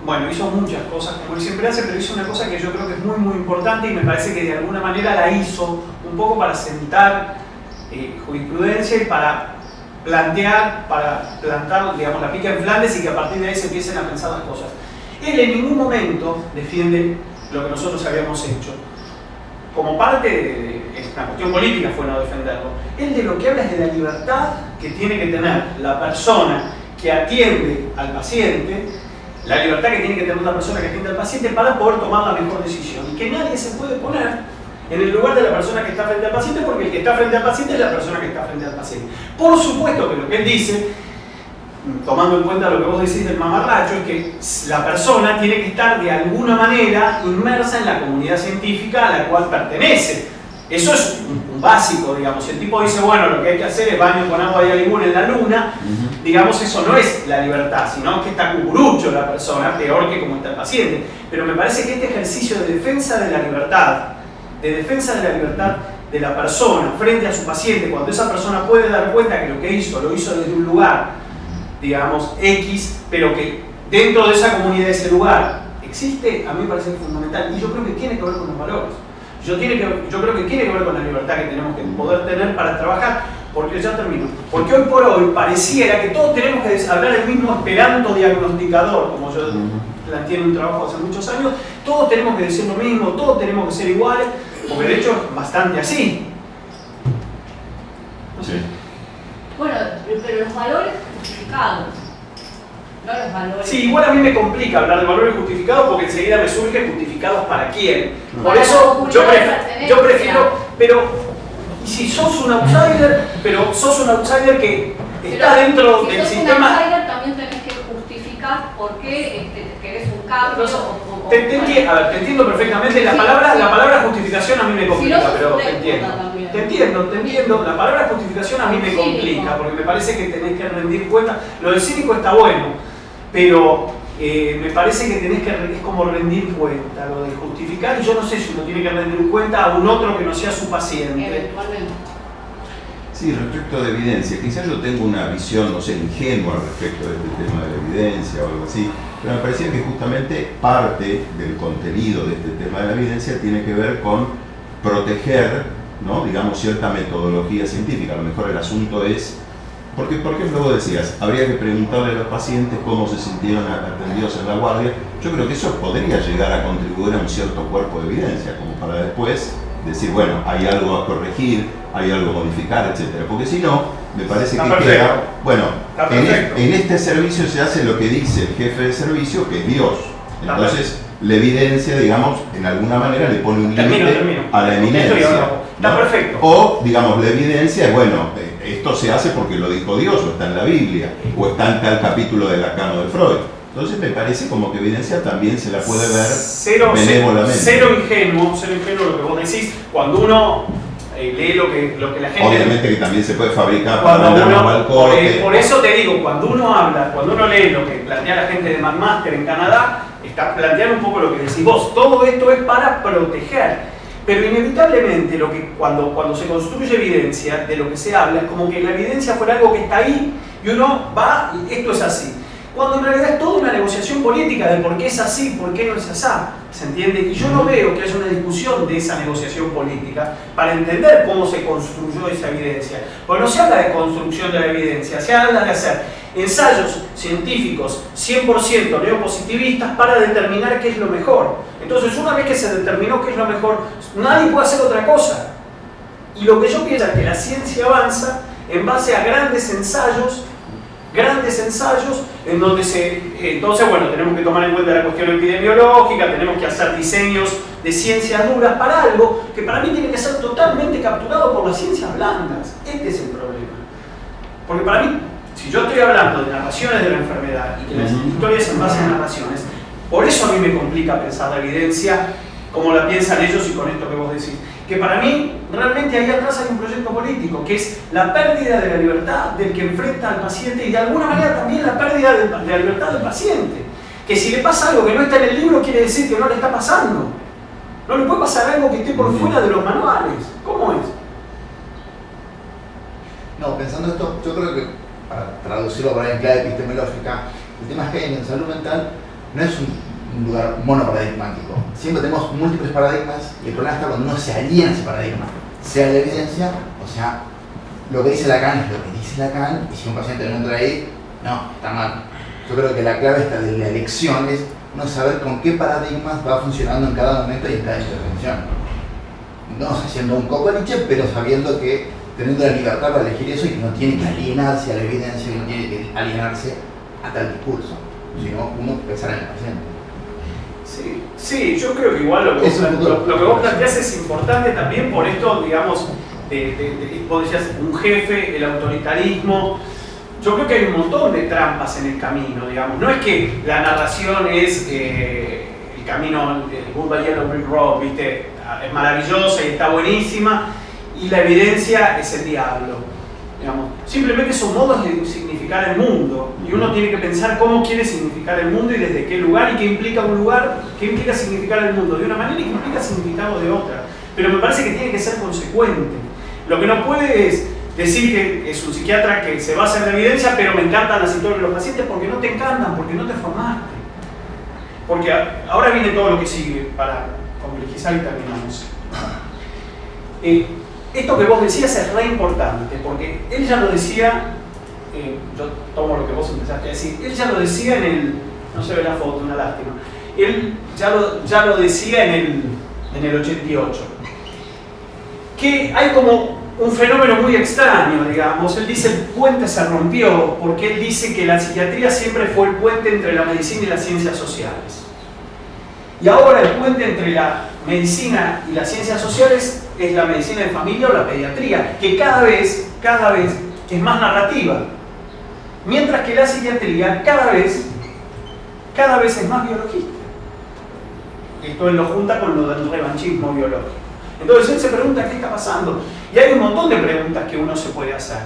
bueno, hizo muchas cosas como él siempre hace, pero hizo una cosa que yo creo que es muy muy importante, y me parece que de alguna manera la hizo un poco para sentar jurisprudencia y para plantar, digamos, la pica en Flandes, y que a partir de ahí se empiecen a pensar las cosas. Él en ningún momento defiende lo que nosotros habíamos hecho. Como parte de esta cuestión política fue no defenderlo. Él de lo que habla es de la libertad que tiene que tener la persona que atiende al paciente, la libertad que tiene que tener la persona que atiende al paciente para poder tomar la mejor decisión. Y que nadie se puede poner en el lugar de la persona que está frente al paciente, porque el que está frente al paciente es la persona que está frente al paciente. Por supuesto que lo que él dice, tomando en cuenta lo que vos decís del mamarracho, es que la persona tiene que estar de alguna manera inmersa en la comunidad científica a la cual pertenece. Eso es un básico, digamos. Si el tipo dice, bueno, lo que hay que hacer es baño con agua de aligún en la luna, digamos, eso no es la libertad, sino que está cucurucho la persona, peor que como está el paciente. Pero me parece que este ejercicio de defensa de la libertad, de la persona frente a su paciente, cuando esa persona puede dar cuenta que lo que hizo, lo hizo desde un lugar, digamos, X, pero que dentro de esa comunidad, de ese lugar, existe, a mí me parece fundamental, y yo creo que tiene que ver con los valores. Yo creo que tiene que ver con la libertad que tenemos que poder tener para trabajar, porque ya termino. Porque hoy por hoy pareciera que todos tenemos que hablar el mismo esperanto diagnosticador, como yo planteé en un trabajo hace muchos años, todos tenemos que decir lo mismo, todos tenemos que ser iguales, porque de hecho es bastante así. No sé. Bueno, pero los valores justificados, no los valores... Sí, igual a mí me complica hablar de valores justificados, porque enseguida me surge justificados para quién. Por Para eso la yo prefiero, pero si sos un outsider, pero sos un outsider que está dentro si del sos sistema... un outsider, también tenés que justificar por qué querés un cambio Te entiendo perfectamente. La palabra justificación a mí me complica, si no, pero te entiendo. La palabra justificación a mí me complica, porque me parece que tenés que rendir cuenta. Lo del cínico está bueno, pero me parece que es como rendir cuenta, lo de justificar, y yo no sé si uno tiene que rendir cuenta a un otro que no sea su paciente. Eventualmente. Sí, respecto de evidencia, quizás yo tengo una visión, no sé, ingenua respecto de este tema de la evidencia o algo así, pero me parecía que justamente parte del contenido de este tema de la evidencia tiene que ver con proteger, ¿no?, digamos, cierta metodología científica. A lo mejor el asunto es, porque por ejemplo vos decías, habría que preguntarle a los pacientes cómo se sintieron atendidos en la guardia. Yo creo que eso podría llegar a contribuir a un cierto cuerpo de evidencia, como para después decir, bueno, hay algo a corregir, hay algo a modificar, etc. Porque si no, me parece que queda, bueno, en este servicio se hace lo que dice el jefe de servicio, que es Dios. Entonces, la evidencia, digamos, en alguna manera le pone un límite a la eminencia. Está perfecto. O, digamos, la evidencia es, bueno, esto se hace porque lo dijo Dios, o está en la Biblia, o está en tal capítulo de Lacano de Freud. Entonces me parece como que evidencia también se la puede ver benévolamente. Cero ingenuo lo que vos decís, cuando uno lee lo que la gente... Obviamente que también se puede fabricar para mandarnos al corte. Por eso te digo, cuando uno lee lo que plantea la gente de McMaster en Canadá, está planteando un poco lo que decís vos. Todo esto es para proteger. Pero inevitablemente cuando se construye evidencia, de lo que se habla, es como que la evidencia fuera algo que está ahí y uno va y esto es así. Cuando en realidad es toda una negociación política de por qué es así, por qué no es así, ¿se entiende? Y yo no veo que haya una discusión de esa negociación política para entender cómo se construyó esa evidencia. Porque no se habla de construcción de la evidencia, se habla de hacer ensayos científicos 100% neopositivistas para determinar qué es lo mejor. Entonces, una vez que se determinó qué es lo mejor, nadie puede hacer otra cosa. Y lo que yo pienso es que la ciencia avanza en base a grandes ensayos en donde entonces, bueno, tenemos que tomar en cuenta la cuestión epidemiológica, tenemos que hacer diseños de ciencias duras para algo que para mí tiene que ser totalmente capturado por las ciencias blandas. Este es el problema. Porque para mí, si yo estoy hablando de narraciones de la enfermedad y que las historias se basan en narraciones, por eso a mí me complica pensar la evidencia como la piensan ellos y con esto que vos decís. Que para mí, realmente ahí atrás hay un proyecto político, que es la pérdida de la libertad del que enfrenta al paciente y de alguna manera también la pérdida de la libertad del paciente. Que si le pasa algo que no está en el libro, quiere decir que no le está pasando. No le puede pasar algo que esté por fuera de los manuales. ¿Cómo es? No, pensando esto, yo creo que, para traducirlo por ahí en clave epistemológica, el tema es que en salud mental no es un lugar monoparadigmático. Siempre tenemos múltiples paradigmas y el problema está cuando uno se aliena a ese paradigma, sea la evidencia, o sea, lo que dice Lacan es lo que dice Lacan, y si un paciente no entra ahí, no, está mal. Yo creo que la clave esta de la elección es no saber con qué paradigmas va funcionando en cada momento y en cada intervención. No haciendo un cocoliche, pero sabiendo que teniendo la libertad para elegir eso y que no tiene que alienarse a la evidencia, que no tiene que alienarse a tal discurso, sino uno pensar en el paciente. Sí, yo creo que igual lo que vos planteás es importante también por esto, digamos, vos decías, un jefe, el autoritarismo. Yo creo que hay un montón de trampas en el camino, digamos. No es que la narración es el camino, el Good Yellow Brick Road, ¿viste? Es maravillosa y está buenísima, y la evidencia es el diablo, digamos. Simplemente son modos de significar el mundo, y uno tiene que pensar cómo quiere significar el mundo y desde qué lugar, y qué implica un lugar, qué implica significar el mundo de una manera y qué implica significarlo de otra. Pero me parece que tiene que ser consecuente. Lo que no puede es decir que es un psiquiatra que se basa en la evidencia, pero me encantan las historias de los pacientes, porque no te encantan, porque no te formaste. Porque ahora viene todo lo que sigue para complejizar y terminamos. Esto que vos decías es re importante, porque él ya lo decía, yo tomo lo que vos empezaste a decir, él ya lo decía en el, no se ve la foto, una lástima, él ya lo decía en el 88, que hay como un fenómeno muy extraño, digamos. Él dice el puente se rompió, porque él dice que la psiquiatría siempre fue el puente entre la medicina y las ciencias sociales. Y ahora el puente entre la medicina y las ciencias sociales es la medicina de familia o la pediatría, que cada vez es más narrativa. Mientras que la psiquiatría cada vez es más biologista. Esto él lo junta con lo del revanchismo biológico. Entonces él se pregunta qué está pasando. Y hay un montón de preguntas que uno se puede hacer.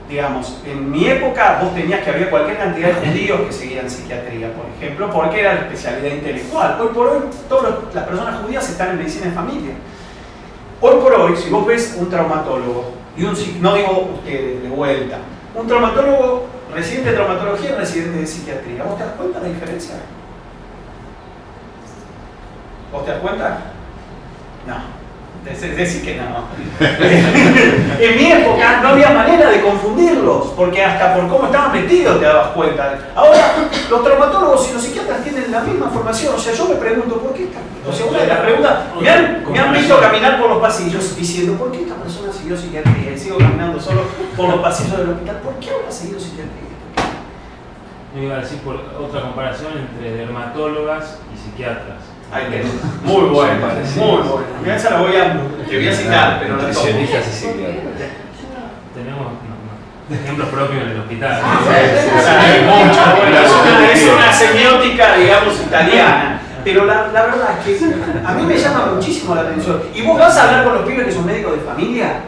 Digamos, en mi época vos tenías que había cualquier cantidad de judíos que seguían psiquiatría, por ejemplo, porque era la especialidad intelectual. Hoy por hoy todas las personas judías están en medicina de familia. Hoy por hoy, si vos ves un traumatólogo, y no digo ustedes de vuelta, un traumatólogo residente de traumatología y residente de psiquiatría, ¿vos te das cuenta de la diferencia? ¿Vos te das cuenta? No. Decir que no. En mi época no había manera de confundirlos, porque hasta por cómo estaban metidos te dabas cuenta. Ahora, los traumatólogos y los psiquiatras tienen la misma formación. O sea, yo me pregunto, ¿por qué esta? O sea, una de las preguntas, me han visto caminar por los pasillos diciendo, ¿por qué esta persona siguió psiquiatría? Y sigo caminando solo por los pasillos del hospital. ¿Por qué ahora ha seguido psiquiatría? Yo iba a decir por otra comparación entre dermatólogas y psiquiatras. Muy bueno, muy bueno. Mira, esa la voy a citar, pero no nutricionistas y psiquiatras. Tenemos ejemplos propios en el hospital. Es una semiótica, digamos, italiana. Pero la verdad es que a mí me llama muchísimo la atención. Y vos vas a hablar con los pibes que son médicos de familia,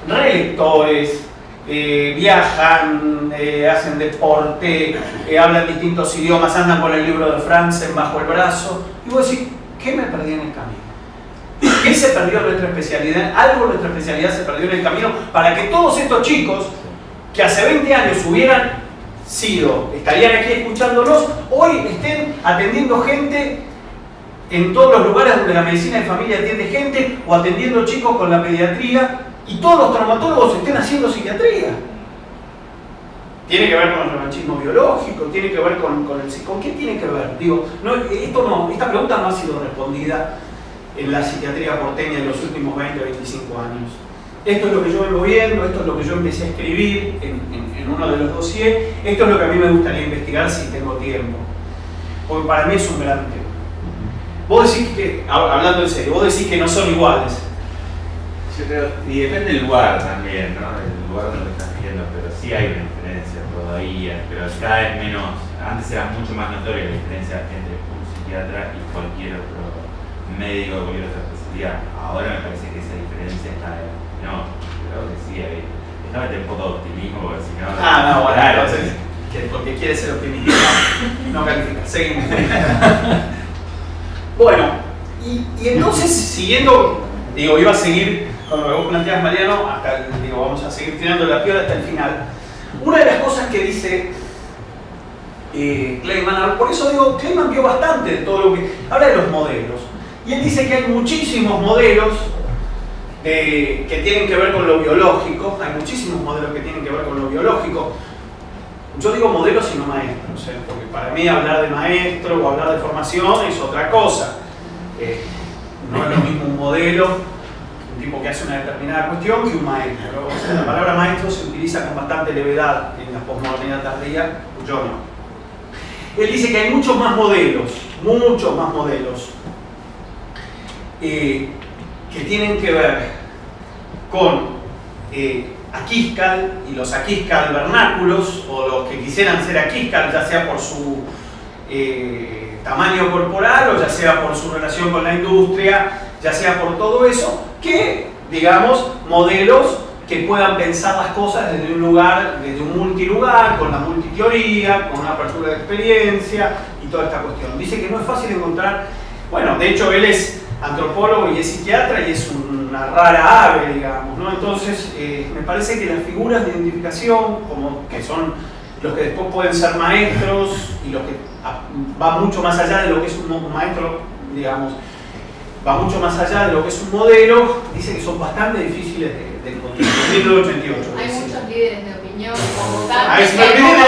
relectores, viajan, hacen deporte, hablan distintos idiomas, andan con el libro de Franzen bajo el brazo, y vos decís, ¿qué me perdí en el camino? ¿Qué se perdió en nuestra especialidad? Algo de nuestra especialidad se perdió en el camino para que todos estos chicos que hace 20 años estarían aquí escuchándonos, hoy estén atendiendo gente en todos los lugares donde la medicina de familia atiende gente, o atendiendo chicos con la pediatría, y todos los traumatólogos estén haciendo psiquiatría. Tiene que ver con el revanchismo biológico, tiene que ver con qué tiene que ver. Digo, esta pregunta no ha sido respondida en la psiquiatría porteña en los últimos 20 o 25 años. Esto es lo que yo vengo viendo, esto es lo que yo empecé a escribir en uno de los dossiers, esto es lo que a mí me gustaría investigar si tengo tiempo, porque para mí es un gran tema. Vos decís que, hablando en serio, vos decís que no son iguales. Yo creo, y depende del lugar también, ¿no? El lugar donde estás viendo, pero sí hay una diferencia todavía, pero cada vez menos. Antes era mucho más notoria la diferencia entre un psiquiatra y cualquier otro médico, cualquier otra especialidad. Ahora me parece que esa diferencia está no, creo que sí, déjame tener un poco de optimismo, porque si no... bueno, entonces... porque quiere ser optimista. No califica. Seguimos. Bueno, y entonces, siguiendo, digo, iba a seguir con lo que vos planteas, Mariano, hasta, digo, vamos a seguir tirando la piola hasta el final. Una de las cosas que dice Kleinman, por eso digo, Kleinman vio bastante de todo lo que habla de los modelos. Y él dice que hay muchísimos modelos que tienen que ver con lo biológico, hay muchísimos modelos que tienen que ver con lo biológico. Yo digo modelos y no maestros, porque para mí hablar de maestro o hablar de formación es otra cosa. No es lo mismo un modelo, un tipo que hace una determinada cuestión, que un maestro. O sea, la palabra maestro se utiliza con bastante levedad en la posmodernidad tardía, yo no. Él dice que hay muchos más modelos que tienen que ver con Aquiscal y los Aquiscal vernáculos, o los que quisieran ser Aquiscal, ya sea por su tamaño corporal o ya sea por su relación con la industria, ya sea por todo eso, que, digamos, modelos que puedan pensar las cosas desde un lugar, desde un multilugar, con la multiteoría, con una apertura de experiencia y toda esta cuestión. Dice que no es fácil encontrar, bueno, de hecho él es antropólogo y es psiquiatra y es una rara ave, digamos, ¿no? Entonces, me parece que las figuras de identificación, como que son los que después pueden ser maestros y los que va mucho más allá de lo que es un maestro, digamos, va mucho más allá de lo que es un modelo, dice que son bastante difíciles de encontrar. 1988. Hay muchos líderes de opinión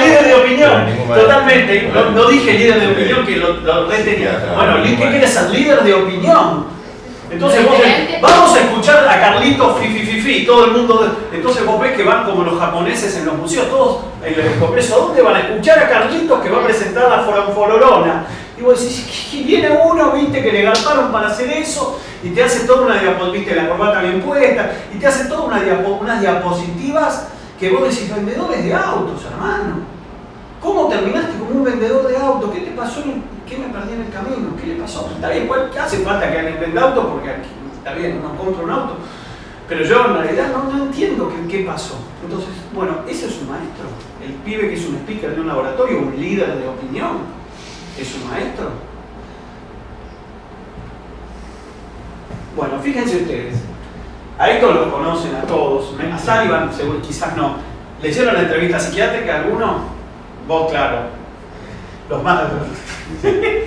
líder de opinión, totalmente. No dije líder de opinión, que lo retenía. Bueno, ¿qué quiere ser? Líder de opinión. Entonces vos vamos a escuchar a Carlitos Fifi, todo el mundo. Entonces vos ves que van como los japoneses en los museos, todos en el congreso. ¿A dónde van a escuchar a Carlitos que va a presentar la Forolona? Y vos decís, que viene uno, viste, que le garparon para hacer eso, y te hace toda una diapositiva, viste, la corbata bien puesta, y te hace toda unas diapositivas que vos decís, vendedores de autos, hermano. ¿Cómo terminaste como un vendedor de autos? ¿Qué te pasó? ¿Qué me perdí en el camino? ¿Qué le pasó? Está bien, ¿qué hace falta que alguien venda autos? Porque aquí, está bien, uno compra un auto. Pero yo en realidad no entiendo qué pasó. Entonces, bueno, ese es un maestro. El pibe que es un speaker de un laboratorio, un líder de opinión, es un maestro. Bueno, fíjense ustedes. A esto lo conocen a todos. A Sullivan, seguro, quizás no. ¿Leyeron la entrevista psiquiátrica alguno? Vos, claro. Los más.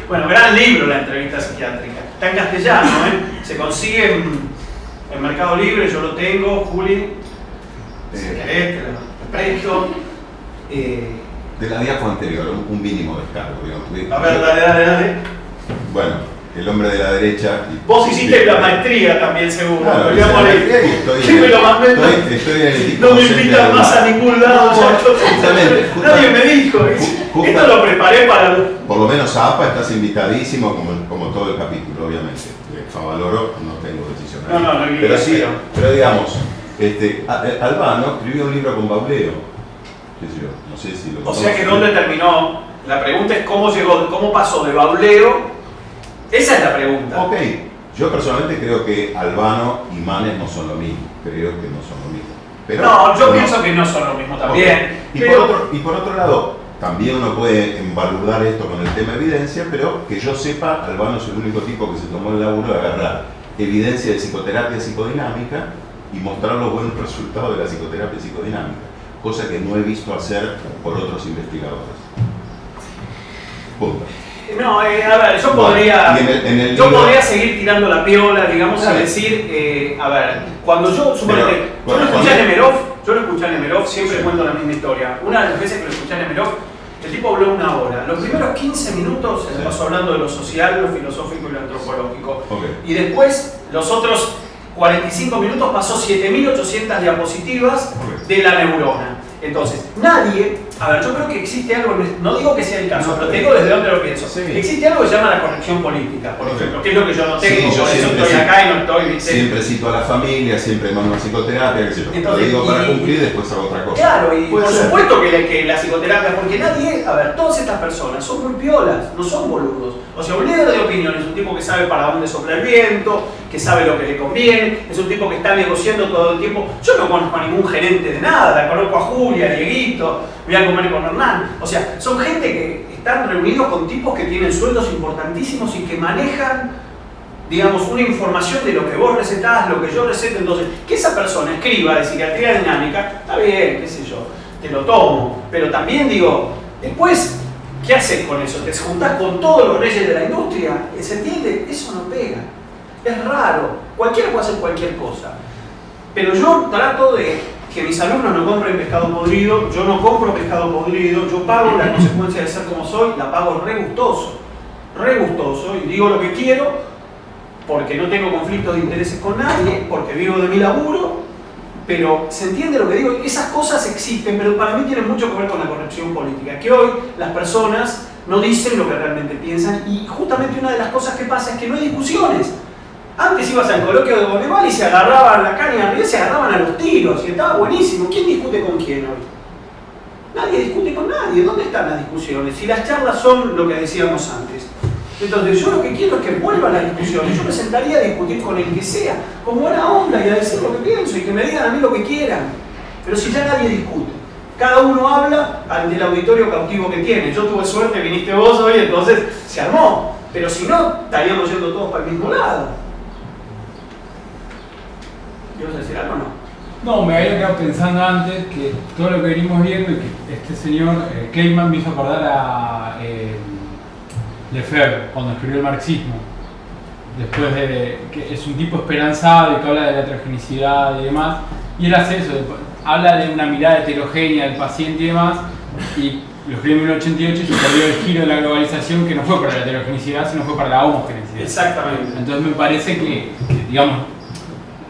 Bueno, gran libro la entrevista psiquiátrica. Está en castellano, ¿eh? Se consigue en Mercado Libre, yo lo tengo, Juli. Si querés, te lo presto. De la diapo anterior, un mínimo descargo, digamos. A ver, dale. Bueno. El hombre de la derecha. Vos hiciste la maestría también, seguro. Claro, no me invitan más a ningún lado. Nadie me dijo. Esto lo preparé para. Por lo menos a APA estás invitadísimo, como todo el capítulo, obviamente. Favaloro no tengo decisión. No, pero sí, pero digamos, Albano escribió un libro con Bauleo. No sé si lo. O sea que ¿dónde terminó? La pregunta es cómo pasó de Bauleo. Esa es la pregunta. Ok, yo personalmente creo que Albano y Manes no son lo mismo. Creo que no son lo mismo. Pero, yo pienso que no son lo mismo también. Okay. Y por otro lado, también uno puede embaludar esto con el tema evidencia, pero que yo sepa, Albano es el único tipo que se tomó el laburo de agarrar evidencia de psicoterapia psicodinámica y mostrar los buenos resultados de la psicoterapia psicodinámica, cosa que no he visto hacer por otros investigadores. Punto. No, a ver, yo podría, podría seguir tirando la piola, digamos, a decir, a ver, cuando yo lo escuché a Nemerov, siempre cuento la misma historia. Una de las veces que lo escuché a Nemerov, el tipo habló 1 hora. Los primeros 15 minutos se pasó hablando de lo social, lo filosófico y lo antropológico. Okay. Y después, los otros 45 minutos pasó 7.800 diapositivas de la neurona. Entonces, nadie, a ver, yo creo que existe algo, no digo que sea el caso, pero te digo desde dónde lo pienso. Sí. Existe algo que se llama la corrección política, por ejemplo, que es lo que yo no tengo, sí, por eso estoy acá y no estoy, ¿viste? Siempre cito a la familia, siempre mando a psicoterapia, qué sé yo. Entonces, lo digo para cumplir, después hago otra cosa. Claro, y por supuesto que la psicoterapia, porque nadie, a ver, todas estas personas son muy piolas, no son boludos. O sea, un líder de opinión es un tipo que sabe para dónde sopla el viento, que sabe lo que le conviene, es un tipo que está negociando todo el tiempo. Yo no conozco a ningún gerente de nada, la conozco a Julia, a Dieguito, voy a comer con Hernán. O sea, son gente que están reunidos con tipos que tienen sueldos importantísimos y que manejan, digamos, una información de lo que vos recetás, lo que yo receto. Entonces, que esa persona escriba de psiquiatría dinámica, está bien, qué sé yo, te lo tomo. Pero también digo, después, ¿qué haces con eso? ¿Te juntás con todos los reyes de la industria? ¿Se entiende? Eso no pega. Es raro. Cualquiera puede hacer cualquier cosa. Pero yo trato de que mis alumnos no compren pescado podrido. Yo no compro pescado podrido. Yo pago la consecuencia de ser como soy. La pago re gustoso. Re gustoso. Y digo lo que quiero porque no tengo conflictos de intereses con nadie, porque vivo de mi laburo. Pero se entiende lo que digo, esas cosas existen, pero para mí tienen mucho que ver con la corrección política, que hoy las personas no dicen lo que realmente piensan, y justamente una de las cosas que pasa es que no hay discusiones. Antes ibas al coloquio de Bonneval y se agarraban la caña arriba y se agarraban a los tiros, y estaba buenísimo. ¿Quién discute con quién hoy? Nadie discute con nadie. ¿Dónde están las discusiones? Si las charlas son lo que decíamos antes. Entonces yo lo que quiero es que vuelvan las discusiones. Yo me sentaría a discutir con el que sea, con buena onda, y a decir lo que pienso y que me digan a mí lo que quieran. Pero si ya nadie discute, cada uno habla ante el auditorio cautivo que tiene. Yo tuve suerte, viniste vos hoy, entonces se armó. Pero si no, estaríamos yendo todos para el mismo lado. ¿Ibas a decir algo o no? No, me había quedado pensando antes que todo lo que venimos viendo y que este señor Clayman me hizo acordar a Lefebvre cuando escribió el marxismo, después de que es un tipo esperanzado y que habla de la heterogenicidad y demás, y él hace eso, habla de una mirada heterogénea del paciente y demás, y lo escribió en 1988 y se perdió el giro de la globalización, que no fue para la heterogenicidad, sino fue para la homogeneidad. Exactamente. Entonces me parece que digamos,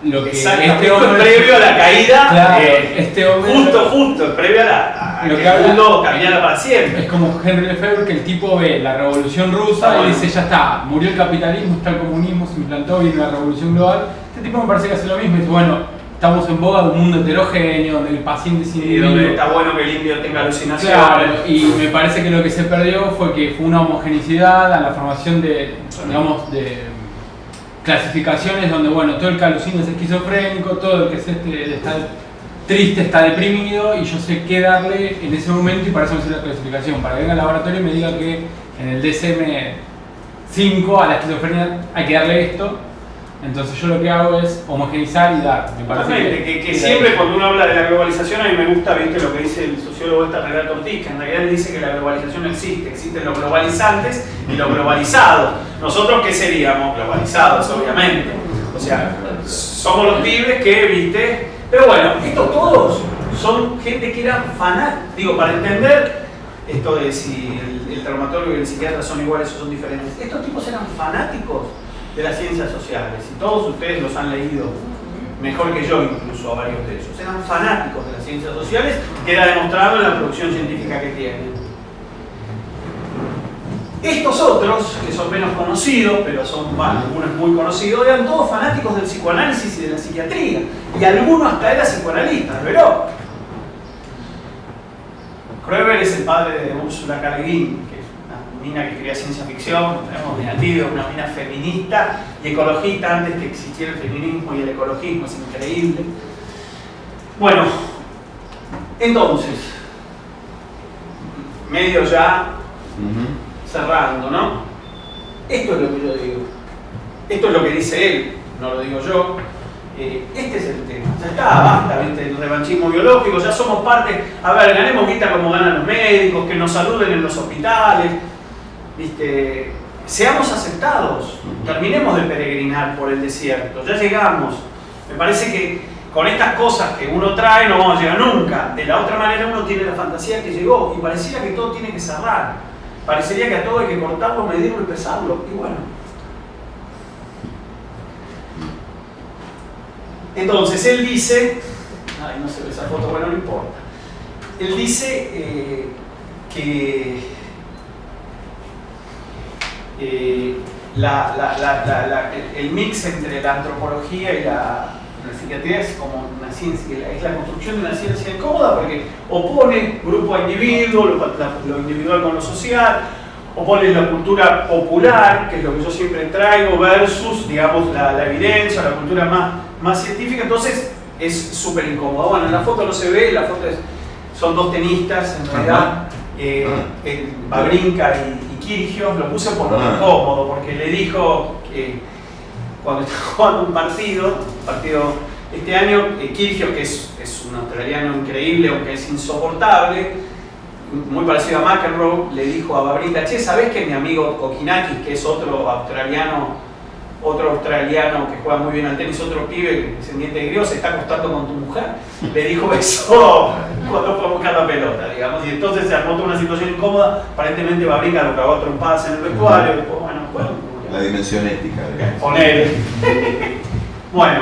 lo que este hombre, previo a la caída, claro, este hombre, justo, previo a lo que el mundo caminara para siempre. Es como Henry Lefebvre, que el tipo ve la revolución rusa y dice, ya está, murió el capitalismo, está el comunismo, se implantó, viene la revolución global. Este tipo me parece que hace lo mismo y dice, bueno, estamos en boga de un mundo heterogéneo, donde el paciente es individuo. Y donde está bueno que el indio tenga alucinaciones. Claro, y me parece que lo que se perdió fue que fue una homogeneidad a la formación de, digamos, de clasificaciones donde, bueno, todo el que alucina es esquizofrénico, todo el que está triste está deprimido, y yo sé qué darle en ese momento, y para eso me hace la clasificación, para que venga al laboratorio y me diga que en el DSM-5 a la esquizofrenia hay que darle esto. Entonces yo lo que hago es homogeneizar y dar. Me parece que siempre cuando uno habla de la globalización, a mí me gusta, viste, lo que dice el sociólogo Renato Ortiz, que en realidad él dice que la globalización no existe, existen los globalizantes y los globalizados. Nosotros, ¿qué seríamos? Globalizados, obviamente. O sea, somos los pibes que, viste. Pero bueno, estos todos son gente que eran fanáticos. Digo, para entender esto de si el traumatólogo y el psiquiatra son iguales o son diferentes, estos tipos eran fanáticos de las ciencias sociales, y todos ustedes los han leído mejor que yo, incluso a varios de ellos. Eran fanáticos de las ciencias sociales, que era demostrado en la producción científica que tienen. Estos otros, que son menos conocidos, pero son algunos muy conocidos, eran todos fanáticos del psicoanálisis y de la psiquiatría, y algunos hasta eran psicoanalistas, ¿verdad? Kroeber es el padre de Ursula K. Le Guin, que es una mina que crea ciencia ficción, hemos debatido, una mina feminista y ecologista antes que existiera el feminismo y el ecologismo, es increíble. Bueno, entonces, medio ya cerrando, ¿no? Esto es lo que yo digo. Esto es lo que dice él, no lo digo yo. Este es el tema. Ya está, basta, ¿viste? El revanchismo biológico, ya somos parte. A ver, ganemos guita como ganan los médicos, que nos saluden en los hospitales, ¿viste? Seamos aceptados, terminemos de peregrinar por el desierto, ya llegamos. Me parece que con estas cosas que uno trae no vamos a llegar nunca. De la otra manera uno tiene la fantasía que llegó y pareciera que todo tiene que cerrar. Parecería que a todo hay que cortarlo, medirlo y pesarlo. Y bueno. Entonces él dice, ay, no se ve esa foto, bueno, no importa. Él dice que el mix entre la antropología y la psiquiatría es como una ciencia, es la construcción de una ciencia incómoda porque opone grupo a individuo, lo individual con lo social, O pones la cultura popular, que es lo que yo siempre traigo, versus, digamos, la evidencia, la cultura más científica. Entonces es súper incómodo. Bueno, en la foto no se ve, la foto son dos tenistas, en realidad, Wawrinka y Kyrgios. Lo puse por lo incómodo, porque le dijo que cuando está jugando un partido este año, Kyrgios, que es un australiano increíble, aunque es insoportable, muy parecido a McEnroe, le dijo a Wawrinka: che, ¿sabés que mi amigo Kokinakis, que es otro australiano que juega muy bien al tenis, otro pibe descendiente de griegos, se está acostando con tu mujer? Le dijo eso cuando fue a buscar la pelota, digamos, y entonces se armó toda una situación incómoda. Aparentemente Wawrinka lo cagó a trompadas en el vestuario, después, bueno, la dimensión ética, digamos. Ponele. Bueno,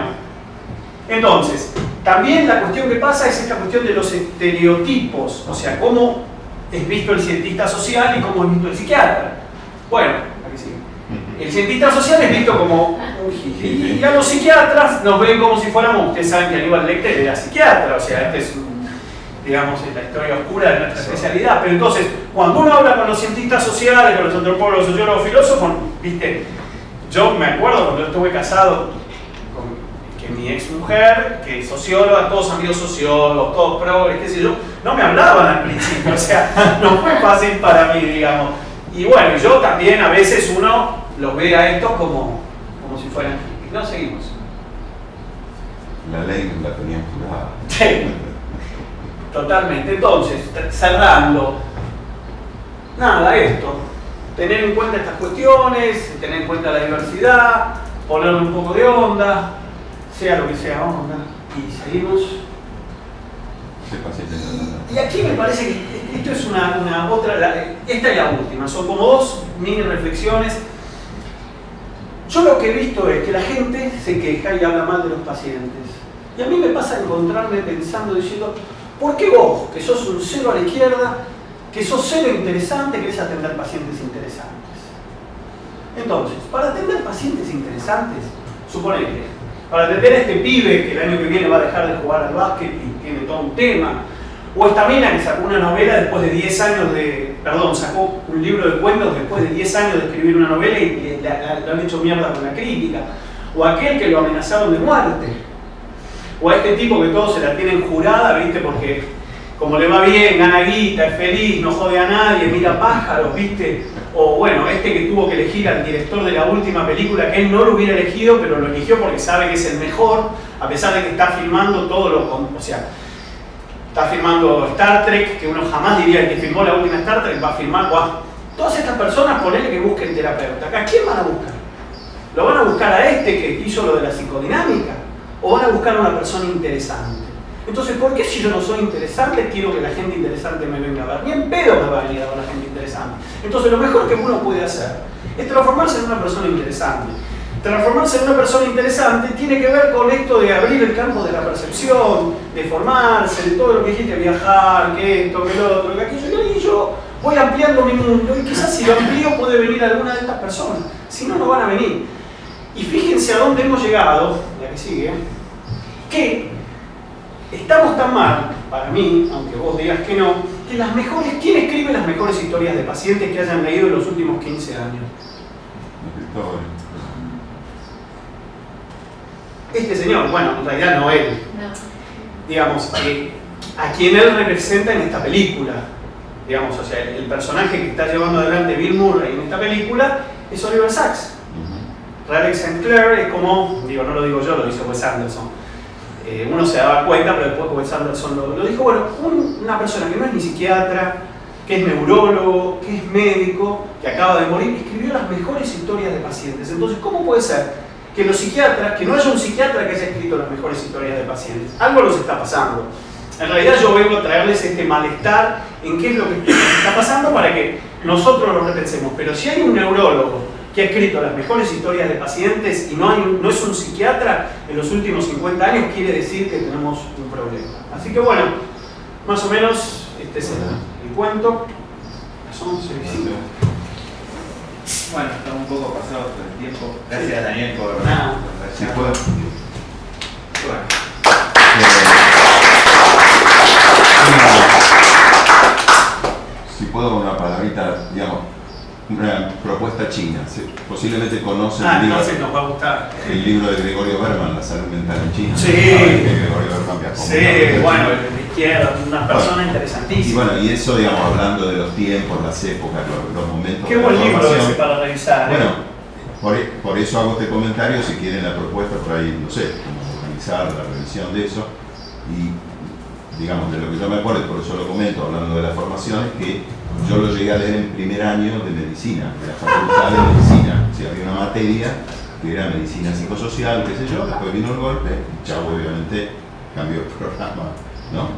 entonces, también la cuestión que pasa es esta cuestión de los estereotipos, o sea, cómo es visto el cientista social y cómo es visto el psiquiatra. Bueno, aquí sí. El cientista social es visto como un hippie, y a los psiquiatras nos ven como si fuéramos, ustedes saben que Aníbal Lecter era psiquiatra, o sea, este es digamos, la historia oscura de nuestra especialidad. Pero entonces, cuando uno habla con los cientistas sociales, con los antropólogos, sociólogos, filósofos, viste, yo me acuerdo cuando yo estuve casado que mi ex mujer, que es socióloga, todos amigos sociólogos, todos progres, qué sé yo, no me hablaban al principio, o sea, no fue fácil para mí, digamos. Y bueno, yo también a veces uno los ve a estos como si fueran hippies. No, seguimos. La ley la tenían jurada. Sí, totalmente. Entonces, cerrando, nada, esto, tener en cuenta estas cuestiones, tener en cuenta la diversidad, ponerle un poco de onda, sea lo que sea onda, y seguimos. Y aquí me parece que esto es una otra, esta es la última, son como dos mini reflexiones. Yo lo que he visto es que la gente se queja y habla mal de los pacientes. Y a mí me pasa encontrarme pensando, diciendo, ¿por qué vos, que sos un cero a la izquierda, que sos cero interesante, querés atender pacientes interesantes? Entonces, para atender pacientes interesantes, suponete, para atender a este pibe que el año que viene va a dejar de jugar al básquet y tiene todo un tema, o esta mina que sacó una novela después de 10 años sacó un libro de cuentos después de 10 años de escribir una novela y lo han hecho mierda con la crítica, o aquel que lo amenazaron de muerte, o a este tipo que todos se la tienen jurada, ¿viste? Porque como le va bien, gana guita, es feliz, no jode a nadie, mira pájaros, ¿viste? O bueno, este que tuvo que elegir al director de la última película, que él no lo hubiera elegido, pero lo eligió porque sabe que es el mejor, a pesar de que está filmando todo o sea, está filmando Star Trek, que uno jamás diría que filmó la última Star Trek, va a filmar, todas estas personas, ponele que busquen terapeuta. ¿A quién van a buscar? ¿Lo van a buscar a este que hizo lo de la psicodinámica? ¿O van a buscar a una persona interesante? Entonces, ¿por qué si yo no soy interesante quiero que la gente interesante me venga a ver? Ni en pedo me va a venir a ver la gente interesante. Entonces, lo mejor que uno puede hacer es transformarse en una persona interesante. Transformarse en una persona interesante tiene que ver con esto de abrir el campo de la percepción, de formarse, de todo lo que dijiste, viajar, que esto, que lo otro, que aquello. Y yo voy ampliando mi mundo y quizás si lo amplío puede venir alguna de estas personas. Si no, no van a venir. Y fíjense a dónde hemos llegado, la que sigue, que estamos tan mal, para mí, aunque vos digas que no, que las mejores, ¿quién escribe las mejores historias de pacientes que hayan leído en los últimos 15 años? Este señor, bueno, en realidad no él. No. Digamos, a quien él representa en esta película. Digamos, o sea, el personaje que está llevando adelante Bill Murray en esta película es Oliver Sacks. Alex St. Clair es como, no lo digo yo, lo dice Wes Anderson. Uno se daba cuenta, pero después Wes Anderson lo dijo. Bueno, una persona que no es ni psiquiatra, que es neurólogo, que es médico, que acaba de morir, escribió las mejores historias de pacientes. Entonces, ¿cómo puede ser que los psiquiatras, que no haya un psiquiatra que haya escrito las mejores historias de pacientes? Algo nos está pasando. En realidad yo vengo a traerles este malestar en qué es lo que está pasando para que nosotros lo repensemos. Pero si hay un neurólogo que ha escrito las mejores historias de pacientes y no es un psiquiatra en los últimos 50 años, quiere decir que tenemos un problema. Así que bueno, más o menos este es el cuento. Son 11:05. Bueno, estamos un poco pasados por el tiempo. Gracias, Daniel, por si puedo. Si puedo, una palabrita, digamos. una propuesta china. Posiblemente conocen entonces nos va a gustar. el libro de Gregorio Berman, La salud mental en China. Sí. Gregorio Berman viajó. Sí, bueno, de izquierda, una persona interesantísima. Y bueno, y eso, digamos, hablando de los tiempos, las épocas, los momentos. Qué buen libro ese para revisar. Bueno, por eso hago este comentario, si quieren la propuesta por ahí, no sé, cómo organizar la revisión de eso. Y digamos, de lo que yo me acuerdo, por eso lo comento, hablando de la formación, es que yo lo llegué a leer en primer año de medicina, de la facultad de medicina. O sea, había una materia que era medicina psicosocial, qué sé yo, después vino el golpe, y ya obviamente cambió el programa, ¿no?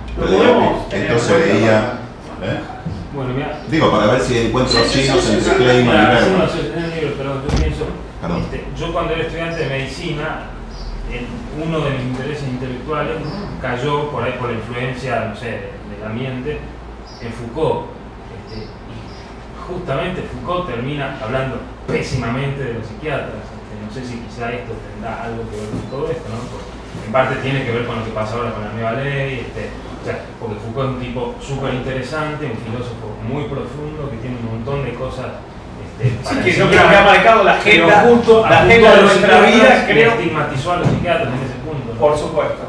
Esto se veía... Bueno, mira, digo, para ver si encuentro chinos entre Kleiman y Berman. Pero yo pienso, yo cuando era estudiante de medicina, uno de mis intereses intelectuales cayó por ahí por la influencia, no sé, del ambiente, en Foucault. Y justamente Foucault termina hablando pésimamente de los psiquiatras. No sé si quizá esto tendrá algo que ver con todo esto, ¿no? Porque en parte tiene que ver con lo que pasa ahora con la nueva ley, o sea, porque Foucault es un tipo súper interesante, un filósofo muy profundo que tiene un montón de cosas. Sí, que yo creo que ha marcado la agenda de nuestra vida, creo. Estigmatizó a los psiquiatras en ese punto, ¿no? Por supuesto.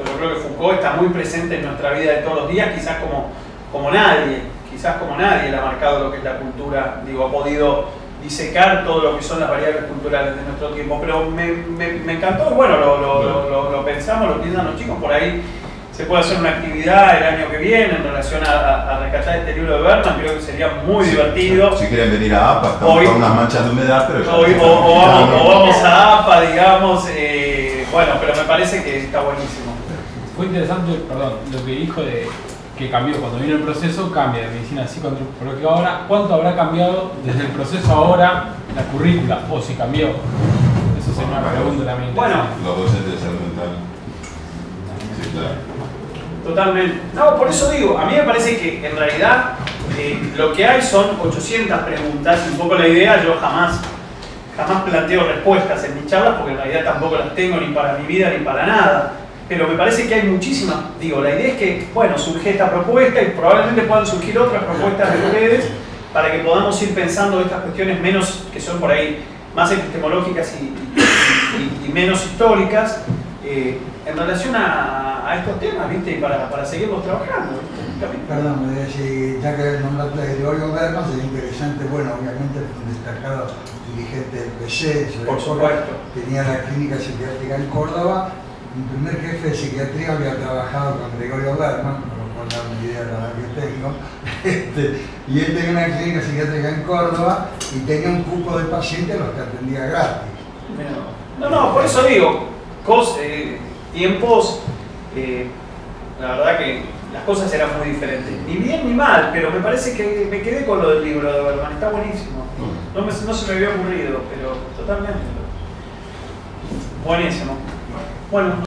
Yo creo que Foucault está muy presente en nuestra vida de todos los días, quizás como nadie le ha marcado lo que es la cultura, ha podido disecar todo lo que son las variables culturales de nuestro tiempo. Pero me encantó, bueno, lo pensamos, lo piensan los chicos, por ahí se puede hacer una actividad el año que viene en relación a rescatar este libro de Berman, creo que sería muy divertido. Si quieren venir a APA, estamos con unas manchas de humedad, pero o vamos a APA, digamos, bueno, pero me parece que está buenísimo. Fue interesante, perdón, lo que dijo de que cambió cuando vino el proceso, cambia de medicina psicoantropológica ahora. ¿Cuánto habrá cambiado desde el proceso ahora la currícula? O si cambió. Eso sería una pregunta también. Bueno, los docentes de salud mental. Sí, claro. Totalmente. No, por eso digo, a mí me parece que en realidad lo que hay son 800 preguntas y un poco la idea, yo jamás planteo respuestas en mis charlas porque en realidad tampoco las tengo ni para mi vida ni para nada. Pero me parece que hay muchísimas, la idea es que, bueno, surge esta propuesta y probablemente puedan surgir otras propuestas de ustedes para que podamos ir pensando estas cuestiones menos, que son por ahí más epistemológicas y menos históricas, en relación a estos temas, ¿viste? Y para seguirlos trabajando, ¿viste? Perdón, ya que nombraste a Gregorio Berman, sería interesante, bueno, obviamente fue un destacado dirigente del PC, por supuesto. Tenía la clínica psiquiátrica en Córdoba. Mi primer jefe de psiquiatría había trabajado con Gregorio Berman, por lo cual da una idea de la que tengo. Y él tenía una clínica psiquiátrica en Córdoba y tenía un cupo de pacientes a los que atendía gratis. No, por eso digo, tiempos, la verdad que las cosas eran muy diferentes. Ni bien ni mal, pero me parece que me quedé con lo del libro de Berman, está buenísimo. No se me había ocurrido, pero totalmente. Buenísimo. Bueno.